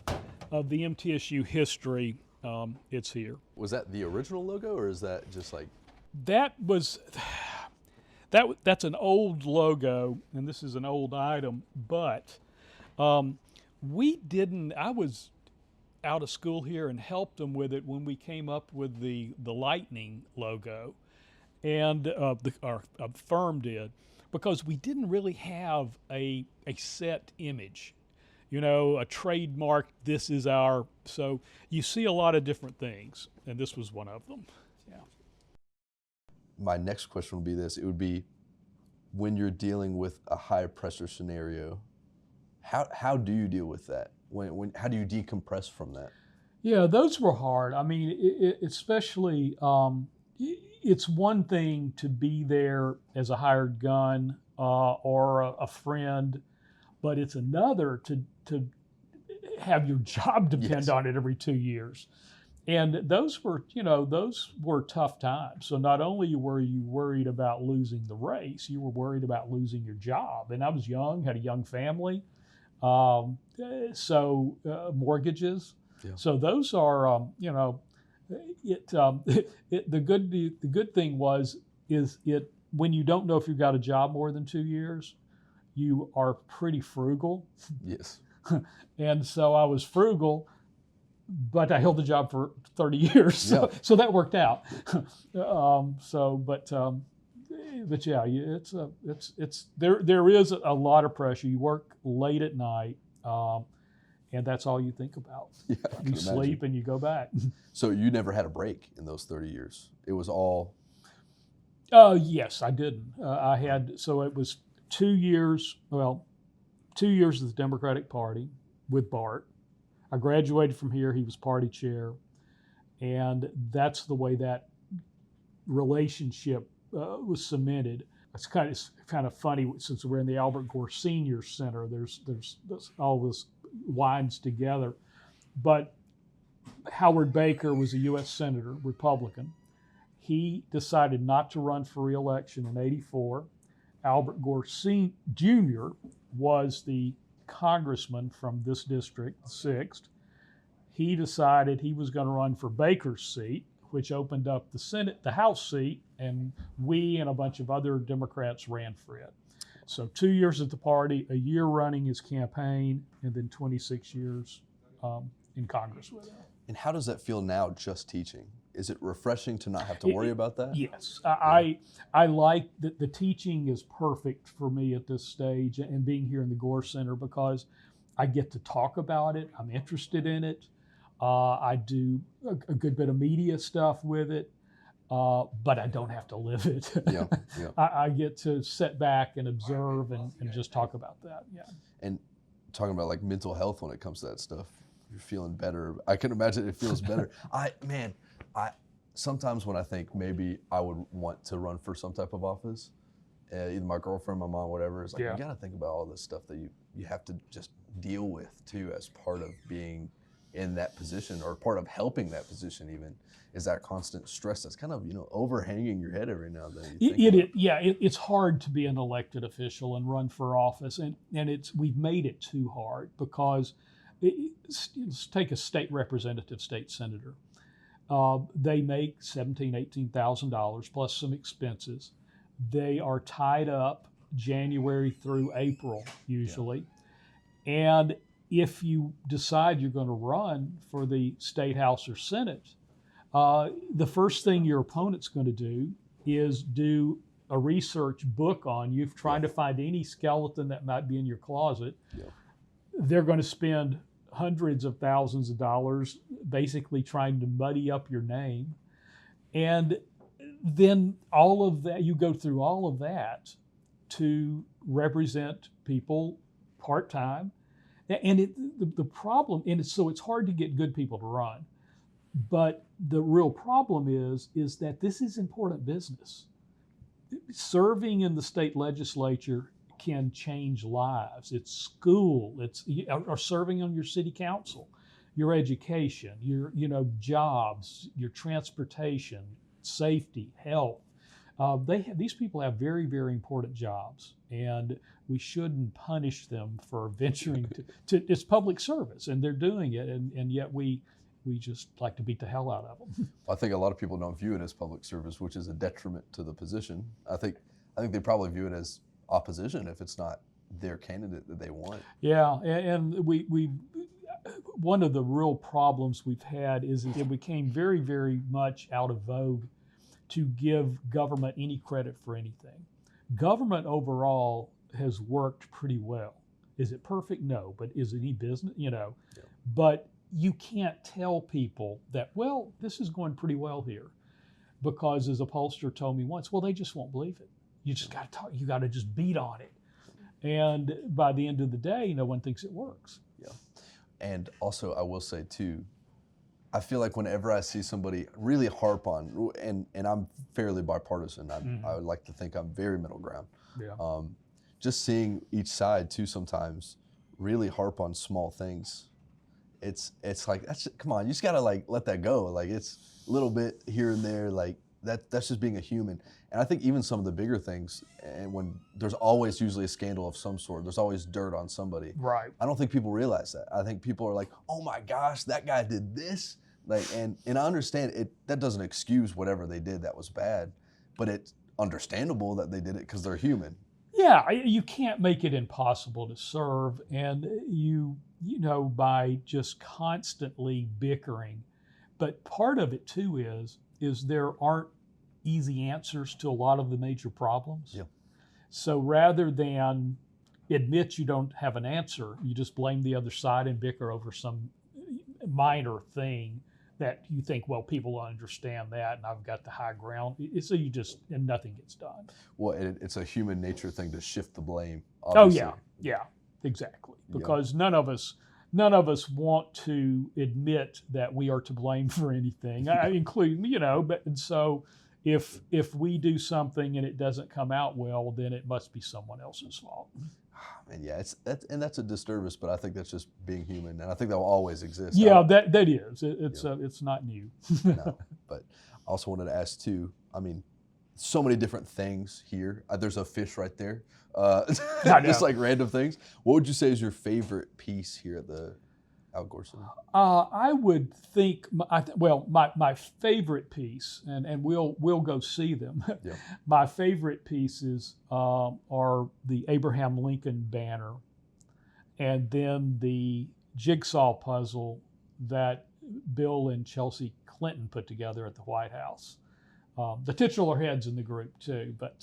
the MTSU history. It's here. Was that the original logo, or is that just like? That's an old logo, and this is an old item, but I was out of school here and helped them with it when we came up with the Lightning logo, and our firm did, because we didn't really have a set image, a trademark, this is so you see a lot of different things, and this was one of them. My next question would be this. It would be, when you're dealing with a high pressure scenario, how do you deal with that? How do you decompress from that? Yeah, those were hard. I mean, especially, it's one thing to be there as a hired gun or a friend, but it's another to have your job depend on it every 2 years. And those were tough times. So not only were you worried about losing the race, you were worried about losing your job. And I was young, had a young family, so mortgages. Yeah. So those are, the good thing is when you don't know if you've got a job more than 2 years, you are pretty frugal. Yes. And so I was frugal, but I held the job for 30 years, so that worked out. But yeah, there is a lot of pressure. You work late at night, and that's all you think about. Yeah, you sleep and you go back. So you never had a break in those 30 years? It was all. Yes, I didn't. It was 2 years. Well, 2 years of the Democratic Party with Bart. I graduated from here. He was party chair, and that's the way that relationship was cemented. It's kind of funny, since we're in the Albert Gore Senior Center. There's all this winds together, but Howard Baker was a U.S. Senator, Republican. He decided not to run for re-election in '84. Albert Gore Jr. was the congressman from this district, the 6th. He decided he was going to run for Baker's seat, which opened up the House seat, and we and a bunch of other Democrats ran for it. So 2 years at the party, a year running his campaign, and then 26 years in Congress with him. And how does that feel now, just teaching? Is it refreshing to not have to worry about that? Yes. I like that the teaching is perfect for me at this stage, and being here in the Gore Center, because I get to talk about it. I'm interested in it. I do a good bit of media stuff with it, but I don't have to live it. Yeah. I get to sit back and observe and just talk about that. Yeah. And talking about like mental health when it comes to that stuff, you're feeling better. I can imagine it feels better. I sometimes when I think maybe I would want to run for some type of office, either my girlfriend, my mom, whatever, is like, you got to think about all this stuff that you have to just deal with too, as part of being in that position, or part of helping that position even, is that constant stress that's kind of, overhanging your head every now and then. It's hard to be an elected official and run for office, and we've made it too hard, because let's take a state representative, state senator. They make $17,000, $18,000 plus some expenses. They are tied up January through April usually. Yeah. And if you decide you're going to run for the state house or senate, the first thing your opponent's going to do is do a research book on you, trying to find any skeleton that might be in your closet. Yeah. They're going to spend hundreds of thousands of dollars basically trying to muddy up your name. And then all of that, you go through all of that to represent people part-time. And the problem, and so it's hard to get good people to run. But the real problem is that this is important business. Serving in the state legislature can change lives. It's school, or serving on your city council, your education, your jobs, your transportation, safety, health. These people have very, very important jobs, and we shouldn't punish them for venturing to it's public service, and they're doing it, and yet we just like to beat the hell out of them. I think a lot of people don't view it as public service, which is a detriment to the position. I think they probably view it as opposition if it's not their candidate that they want. Yeah, and we one of the real problems we've had is it became very, very much out of vogue to give government any credit for anything. Government overall has worked pretty well. Is it perfect? No, but is it any business? Yeah. But you can't tell people that, well, this is going pretty well here, because as a pollster told me once, well, they just won't believe it. You just got to talk. You got to just beat on it. And by the end of the day, no one thinks it works. Yeah. And also, I will say too, I feel like whenever I see somebody really harp on, and I'm fairly bipartisan, I would like to think I'm very middle ground. Yeah. Just seeing each side too sometimes really harp on small things. It's like, come on, you just gotta like let that go. Like, it's a little bit here and there, like that's just being a human. And I think even some of the bigger things, and when there's always usually a scandal of some sort, there's always dirt on somebody. Right. I don't think people realize that. I think people are like, oh my gosh, that guy did this. Like, and I understand it. That doesn't excuse whatever they did that was bad, but it's understandable that they did it because they're human. Yeah, you can't make it impossible to serve, and you by just constantly bickering. But part of it too is there aren't easy answers to a lot of the major problems. Yeah. So rather than admit you don't have an answer, you just blame the other side and bicker over some minor thing that you think, well, people will understand that, and I've got the high ground. So and nothing gets done. Well, it's a human nature thing to shift the blame. Obviously. Oh yeah, exactly. Because none of us want to admit that we are to blame for anything, including but and so if we do something and it doesn't come out well, then it must be someone else's fault. And yeah, that's a disservice, but I think that's just being human, and I think that will always exist. Yeah, that is. It's not new. No, but I also wanted to ask too. I mean, so many different things here. There's a fish right there. Just like random things. What would you say is your favorite piece here at the Al Gore Center? I would think, my favorite piece, and we'll go see them. Yeah. My favorite pieces are the Abraham Lincoln banner, and then the jigsaw puzzle that Bill and Chelsea Clinton put together at the White House. The titular heads in the group too, but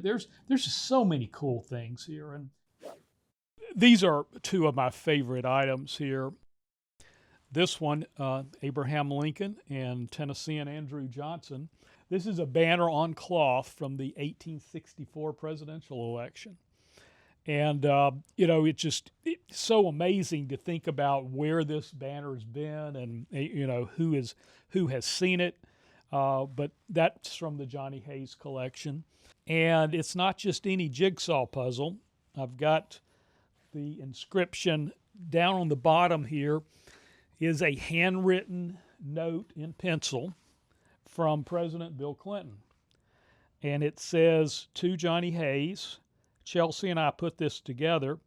there's just so many cool things here, and these are two of my favorite items here. This one, Abraham Lincoln and Tennessean Andrew Johnson. This is a banner on cloth from the 1864 presidential election. And, it's so amazing to think about where this banner has been and, who has seen it. But that's from the Johnny Hayes collection. And it's not just any jigsaw puzzle. I've got the inscription down on the bottom here is a handwritten note in pencil from President Bill Clinton. And it says, to Johnny Hayes, Chelsea and I put this together.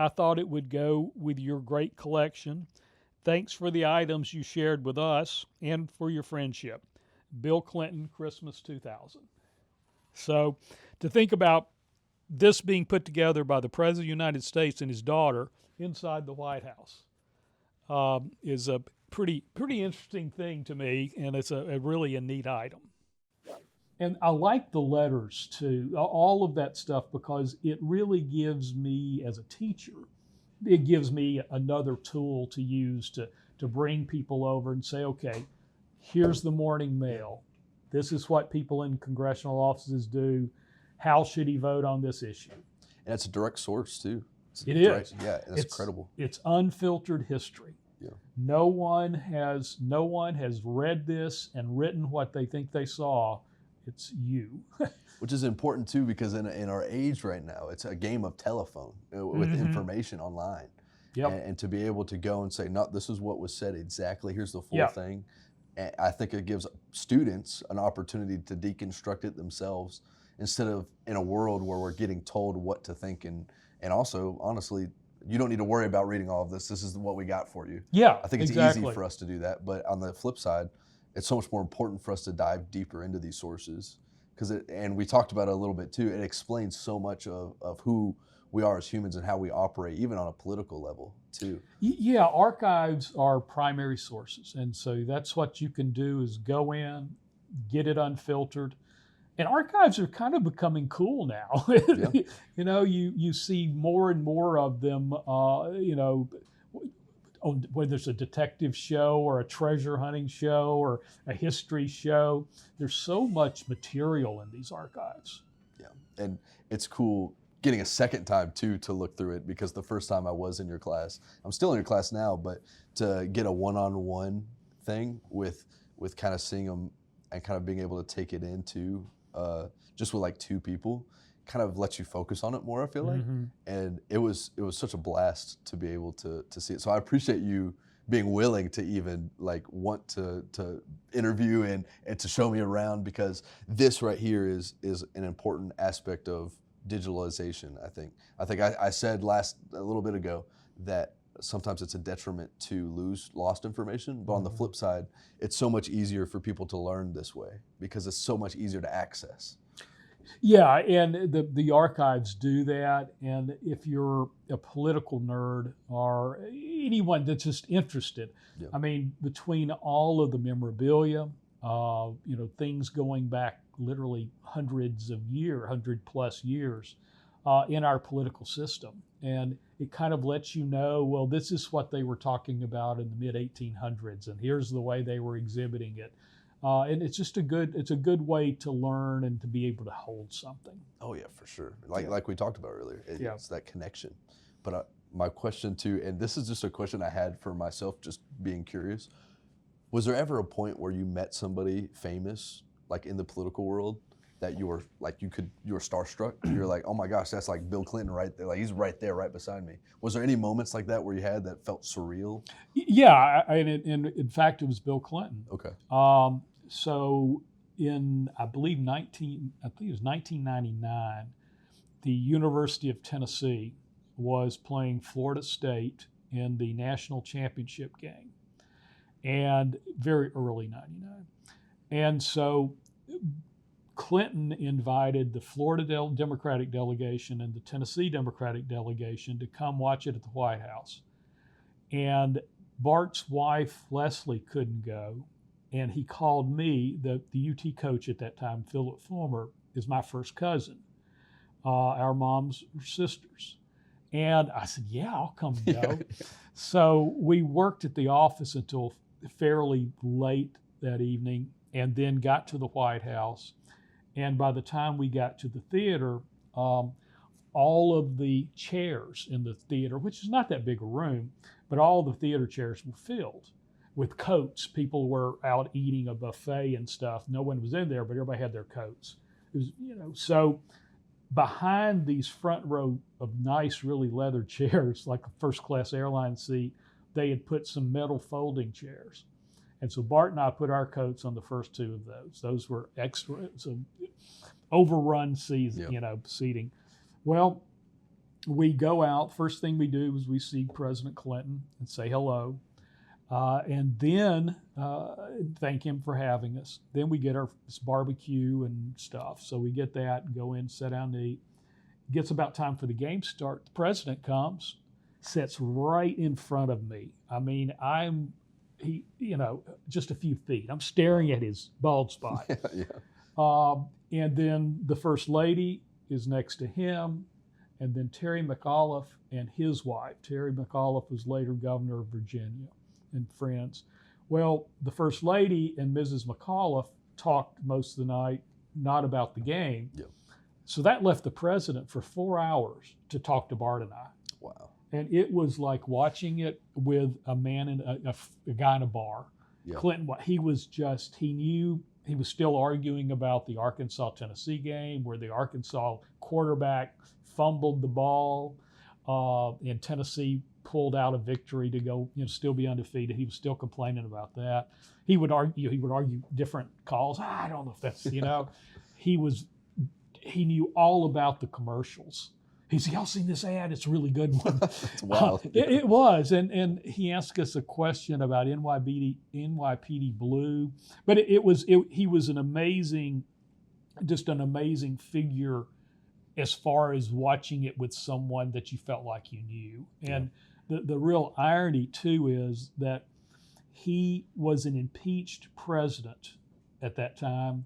I thought it would go with your great collection. Thanks for the items you shared with us and for your friendship. Bill Clinton, Christmas 2000. So to think about this being put together by the President of the United States and his daughter inside the White House is a pretty interesting thing to me, and it's a really a neat item. And I like the letters too, all of that stuff, because it really gives me, as a teacher, it gives me another tool to use to bring people over and say, okay, here's the morning mail. This is what people in congressional offices do. How should he vote on this issue? And it's a direct source too. It is. Yeah, it's credible. It's unfiltered history. Yeah. No one has read this and written what they think they saw. It's you. Which is important too, because in our age right now, it's a game of telephone with information online. Yep. And to be able to go and say, no, this is what was said exactly, here's the full thing. And I think it gives students an opportunity to deconstruct it themselves, instead of in a world where we're getting told what to think. And also, honestly, you don't need to worry about reading all of this. This is what we got for you. Yeah, I think it's exactly. easy for us to do that. But on the flip side, it's so much more important for us to dive deeper into these sources, and we talked about it a little bit too, it explains so much of who we are as humans and how we operate, even on a political level too. Yeah, archives are primary sources. And so that's what you can do, is go in, get it unfiltered. And archives are kind of becoming cool now. Yeah. You know, you see more and more of them, you know, whether it's a detective show or a treasure hunting show or a history show. There's so much material in these archives. Yeah, and it's cool getting a second time too to look through it, because the first time I was in your class, I'm still in your class now, but to get a one-on-one thing with kind of seeing them and kind of being able to take it into just with like two people, kind of lets you focus on it more, I feel like. And it was such a blast to be able to see it. So I appreciate you being willing to even like want to interview and to show me around, because this right here is an important aspect of digitalization. I think I said a little bit ago that sometimes it's a detriment to lose lost information, but on the flip side, it's so much easier for people to learn this way because it's so much easier to access. Yeah, and the archives do that. And if you're a political nerd or anyone that's just interested, Yeah. I mean, between all of the memorabilia, you know, things going back literally 100 plus years in our political system. And it kind of lets you know, well, this is what they were talking about in the mid 1800s, and here's the way they were exhibiting it. And it's just a good way to learn and to be able to hold something. Oh yeah, for sure. Like we talked about earlier, Yeah. it's that connection. But my question too, and this is just a question I had for myself, just being curious. Was there ever a point where you met somebody famous, like in the political world, that you were starstruck? You're like, oh my gosh, that's like Bill Clinton right there. Like he's right there, right beside me. Was there any moments like that where you had that felt surreal? Yeah, and in fact, it was Bill Clinton. Okay. So in, I believe it was 1999, the University of Tennessee was playing Florida State in the national championship game, and very early 99. And so Clinton invited the Florida Democratic delegation and the Tennessee Democratic delegation to come watch it at the White House. And Bart's wife, Leslie, couldn't go. And he called me, the UT coach at that time, Philip Fulmer, is my first cousin. Our moms were sisters. And I said, yeah, I'll come and go. So we worked at the office until fairly late that evening, and then got to the White House. And by the time we got to the theater, all of the chairs in the theater, which is not that big a room, but all the theater chairs were filled with coats. People were out eating a buffet and stuff. No one was in there, but everybody had their coats. It was, you know, so behind these front row of nice, really leather chairs, like a first class airline seat, they had put some metal folding chairs. And so Bart and I put our coats on the first two of those. Those were extra, so overrun season, Yep. you know, seating. Well, we go out. First thing we do is we see President Clinton and say hello, and then thank him for having us. Then we get our barbecue and stuff. So we get that and go in, sit down and eat. It gets about time for the game to start. The president comes, sits right in front of me. I mean, just a few feet. I'm staring at his bald spot. And then the first lady is next to him, and then Terry McAuliffe and his wife. Terry McAuliffe was later governor of Virginia, and friends. Well, the first lady and Mrs. McAuliffe talked most of the night, not about the game. Yep. So that left the president for 4 hours to talk to Bart and I. Wow. And it was like watching it with a man in a guy in a bar. Yep. Clinton, he knew he was still arguing about the Arkansas-Tennessee game where the Arkansas quarterback fumbled the ball and Tennessee pulled out a victory to go, still be undefeated. He was still complaining about that. He would argue different calls. I don't know if that's, he knew all about the commercials. He said, y'all seen this ad? It's a really good one. It's wild. It was. And he asked us a question about NYPD Blue. But he was an amazing figure as far as watching it with someone that you felt like you knew. And the real irony, too, is that he was an impeached president at that time,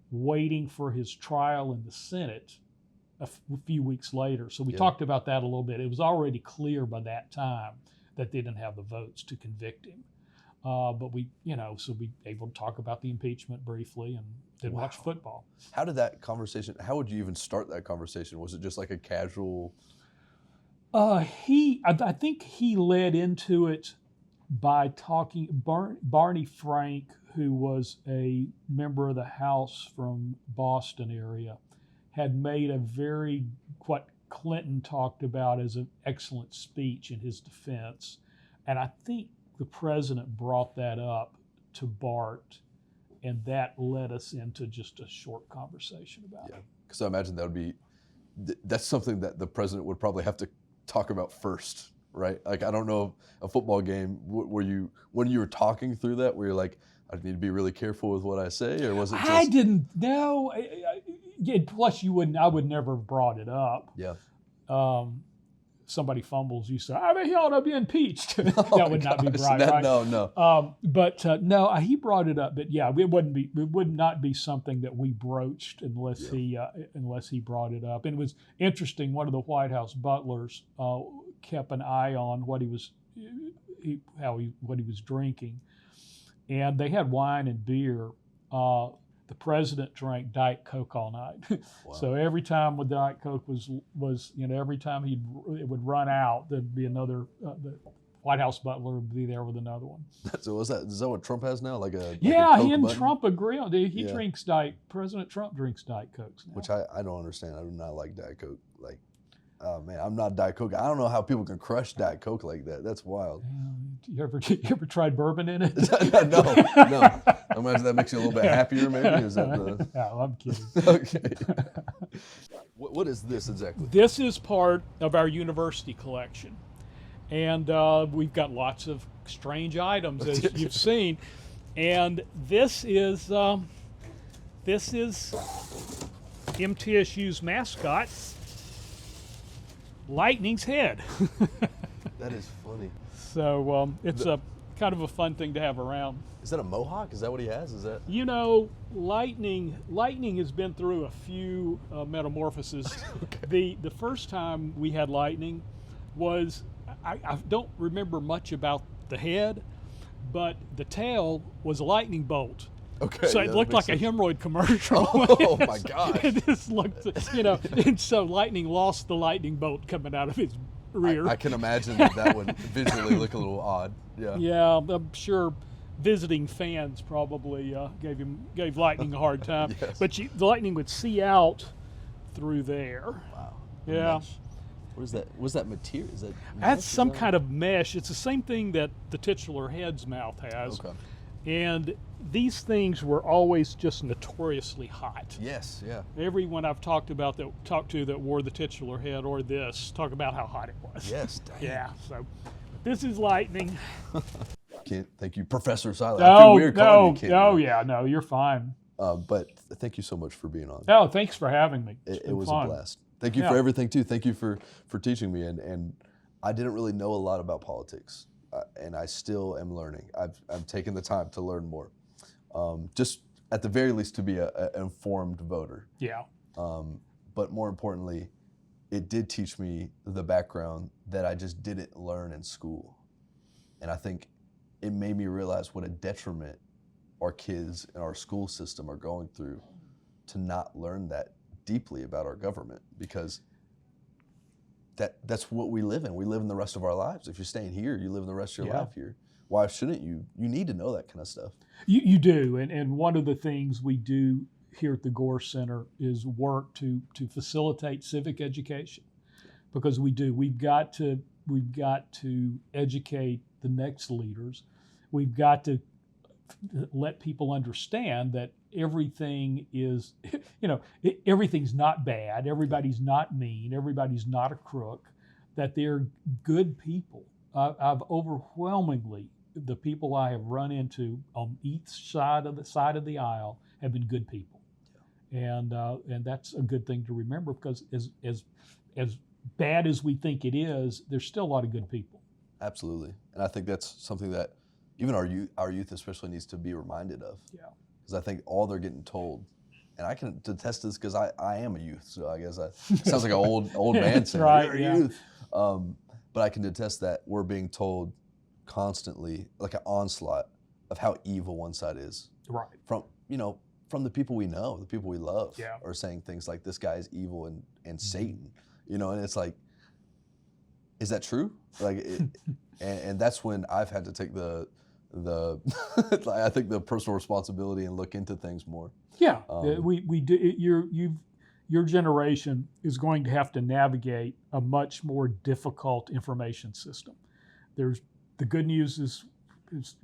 waiting for his trial in the Senate a few weeks later. So we talked about that a little bit. It was already clear by that time that they didn't have the votes to convict him. But we able to talk about the impeachment briefly and then watch football. How would you even start that conversation? Was it just like a casual? I think he led into it by talking, Barney Frank, who was a member of the House from Boston area, had made what Clinton talked about as an excellent speech in his defense. And I think the president brought that up to Bart, and that led us into just a short conversation about it. Because I imagine that's something that the president would probably have to talk about first, right? Like, I don't know a football game when you were talking through that, where you're like, I need to be really careful with what I say, or was it just? I didn't know. Plus, I would never have brought it up. Yeah. Somebody fumbles, you say, he ought to be impeached. That would not be right. No. No, he brought it up. But it would not be something that we broached unless he brought it up. And it was interesting. One of the White House butlers kept an eye on what he was drinking, and they had wine and beer. The president drank Diet Coke all night. Wow. So every time the Diet Coke was every time it would run out, there'd be another. The White House butler would be there with another one. So is that what Trump has now? Like a he Coke and button? Trump agree on it. Drinks President Trump drinks Diet Cokes now. Which I don't understand. I do not like Diet Coke. Like, oh man, I'm not Diet Coke. I don't know how people can crush Diet Coke like that. That's wild. You ever tried bourbon in it? No. I imagine that makes you a little bit happier, maybe. Is that the? No, I'm kidding. Okay. What is this exactly? This is part of our university collection, and we've got lots of strange items, as you've seen. And this is MTSU's mascot, Lightning's head. That is funny. So it's a kind of a fun thing to have around. Is that a mohawk? Is that what he has? Is that? Lightning has been through a few metamorphoses. Okay. The first time we had Lightning was, I don't remember much about the head, but the tail was a lightning bolt. Okay. So it looked like a hemorrhoid commercial. Oh my gosh. It just looked, and so Lightning lost the lightning bolt coming out of his rear. I can imagine that would visually look a little odd. Yeah. Yeah, I'm sure visiting fans probably gave Lightning a hard time. Yes. But the Lightning would see out through there. Wow. Yeah. Mesh. What is that? What's that material? Is that? That's some kind of mesh. It's the same thing that the titular head's mouth has. Okay. And these things were always just notoriously hot. Yes, yeah. Everyone I've talked to that wore the titular head or this talk about how hot it was. Yes, dang. Yeah. So this is lightning. Thank you, Professor Syler. I feel weird calling you yeah, no, you're fine. But thank you so much for being on. Oh, thanks for having me. It was fun. a blast. Thank you for everything too. Thank you for teaching me. And I didn't really know a lot about politics, and I still am learning. I've taken the time to learn more, just at the very least to be an informed voter. Yeah. But more importantly, it did teach me the background that I just didn't learn in school, and I think it made me realize what a detriment our kids in our school system are going through to not learn that deeply about our government, because that's what we live in. We live in the rest of our lives. If you're staying here, you live in the rest of your life here. Why shouldn't you? You need to know that kind of stuff. You do, and one of the things we do here at the Gore Center is work to facilitate civic education, because we've got to educate the next leaders. We've got to let people understand that everything is, everything's not bad. Everybody's not mean. Everybody's not a crook. That they're good people. I've overwhelmingly, the people I have run into on each side of the aisle have been good people, and that's a good thing to remember, because as bad as we think it is, there's still a lot of good people. Absolutely, and I think that's something that even our youth especially needs to be reminded of. Yeah. Because I think all they're getting told, and I can attest this because I am a youth, so I guess it sounds like an old man saying, right, you're a youth. But I can attest that we're being told constantly, like an onslaught of how evil one side is. Right. From the people we know, the people we love, are saying things like, this guy is evil and Satan, and it's like, is that true? Like, and that's when I've had to take the I think the personal responsibility and look into things more. Yeah, we do. Your generation is going to have to navigate a much more difficult information system. The good news is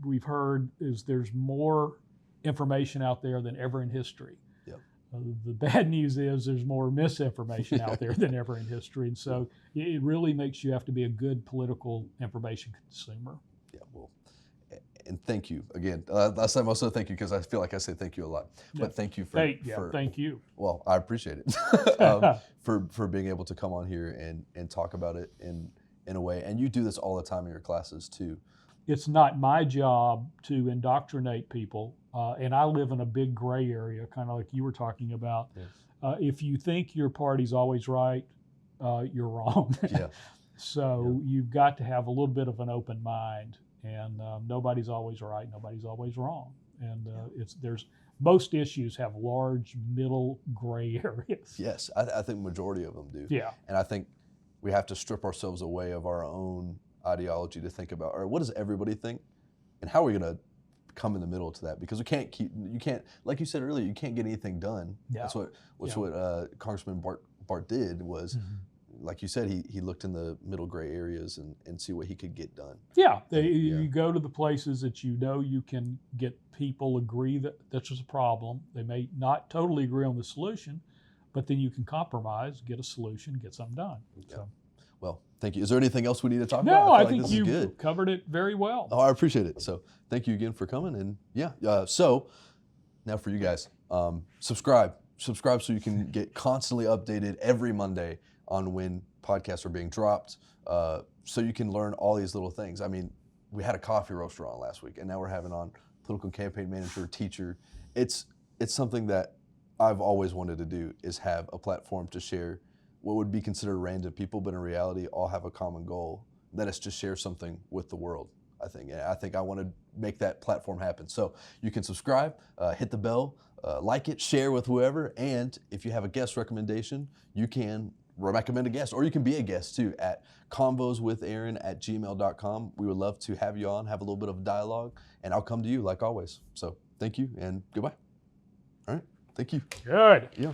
we've heard is there's more information out there than ever in history. Yep. The bad news is there's more misinformation out there than ever in history, and so it really makes you have to be a good political information consumer. Yeah, well. And thank you again. Last time also thank you, because I feel like I say thank you a lot. But thank you for thank you. Well, I appreciate it for being able to come on here and talk about it in a way. And you do this all the time in your classes too. It's not my job to indoctrinate people, and I live in a big gray area, kind of like you were talking about. Yes. If you think your party's always right, you're wrong. Yeah. So you've got to have a little bit of an open mind. And nobody's always right, nobody's always wrong. And most issues have large middle gray areas. Yes, I think majority of them do. Yeah. And I think we have to strip ourselves away of our own ideology to think about, all right, what does everybody think? And how are we going to come in the middle to that? Because you can't, like you said earlier, you can't get anything done. Yeah. That's what Congressman Bart did was, like you said, he looked in the middle gray areas and see what he could get done. Yeah, you go to the places that you can get people agree that that's just a problem. They may not totally agree on the solution, but then you can compromise, get a solution, get something done. Yeah. So. Well, thank you. Is there anything else we need to talk about? No, I think you covered it very well. Oh, I appreciate it. So thank you again for coming. And so now for you guys, subscribe so you can get constantly updated every Monday on when podcasts are being dropped, so you can learn all these little things. I mean, we had a coffee roaster on last week, and now we're having on political campaign manager, teacher. It's something that I've always wanted to do, is have a platform to share what would be considered random people, but in reality all have a common goal, that is to share something with the world, I think. And I think I want to make that platform happen. So you can subscribe, hit the bell, like it, share with whoever, and if you have a guest recommendation, you can recommend a guest, or you can be a guest too at convoswithaaron@gmail.com. We would love to have you on, have a little bit of dialogue, and I'll come to you like always. So thank you and goodbye. All right, thank you. Good. Yeah.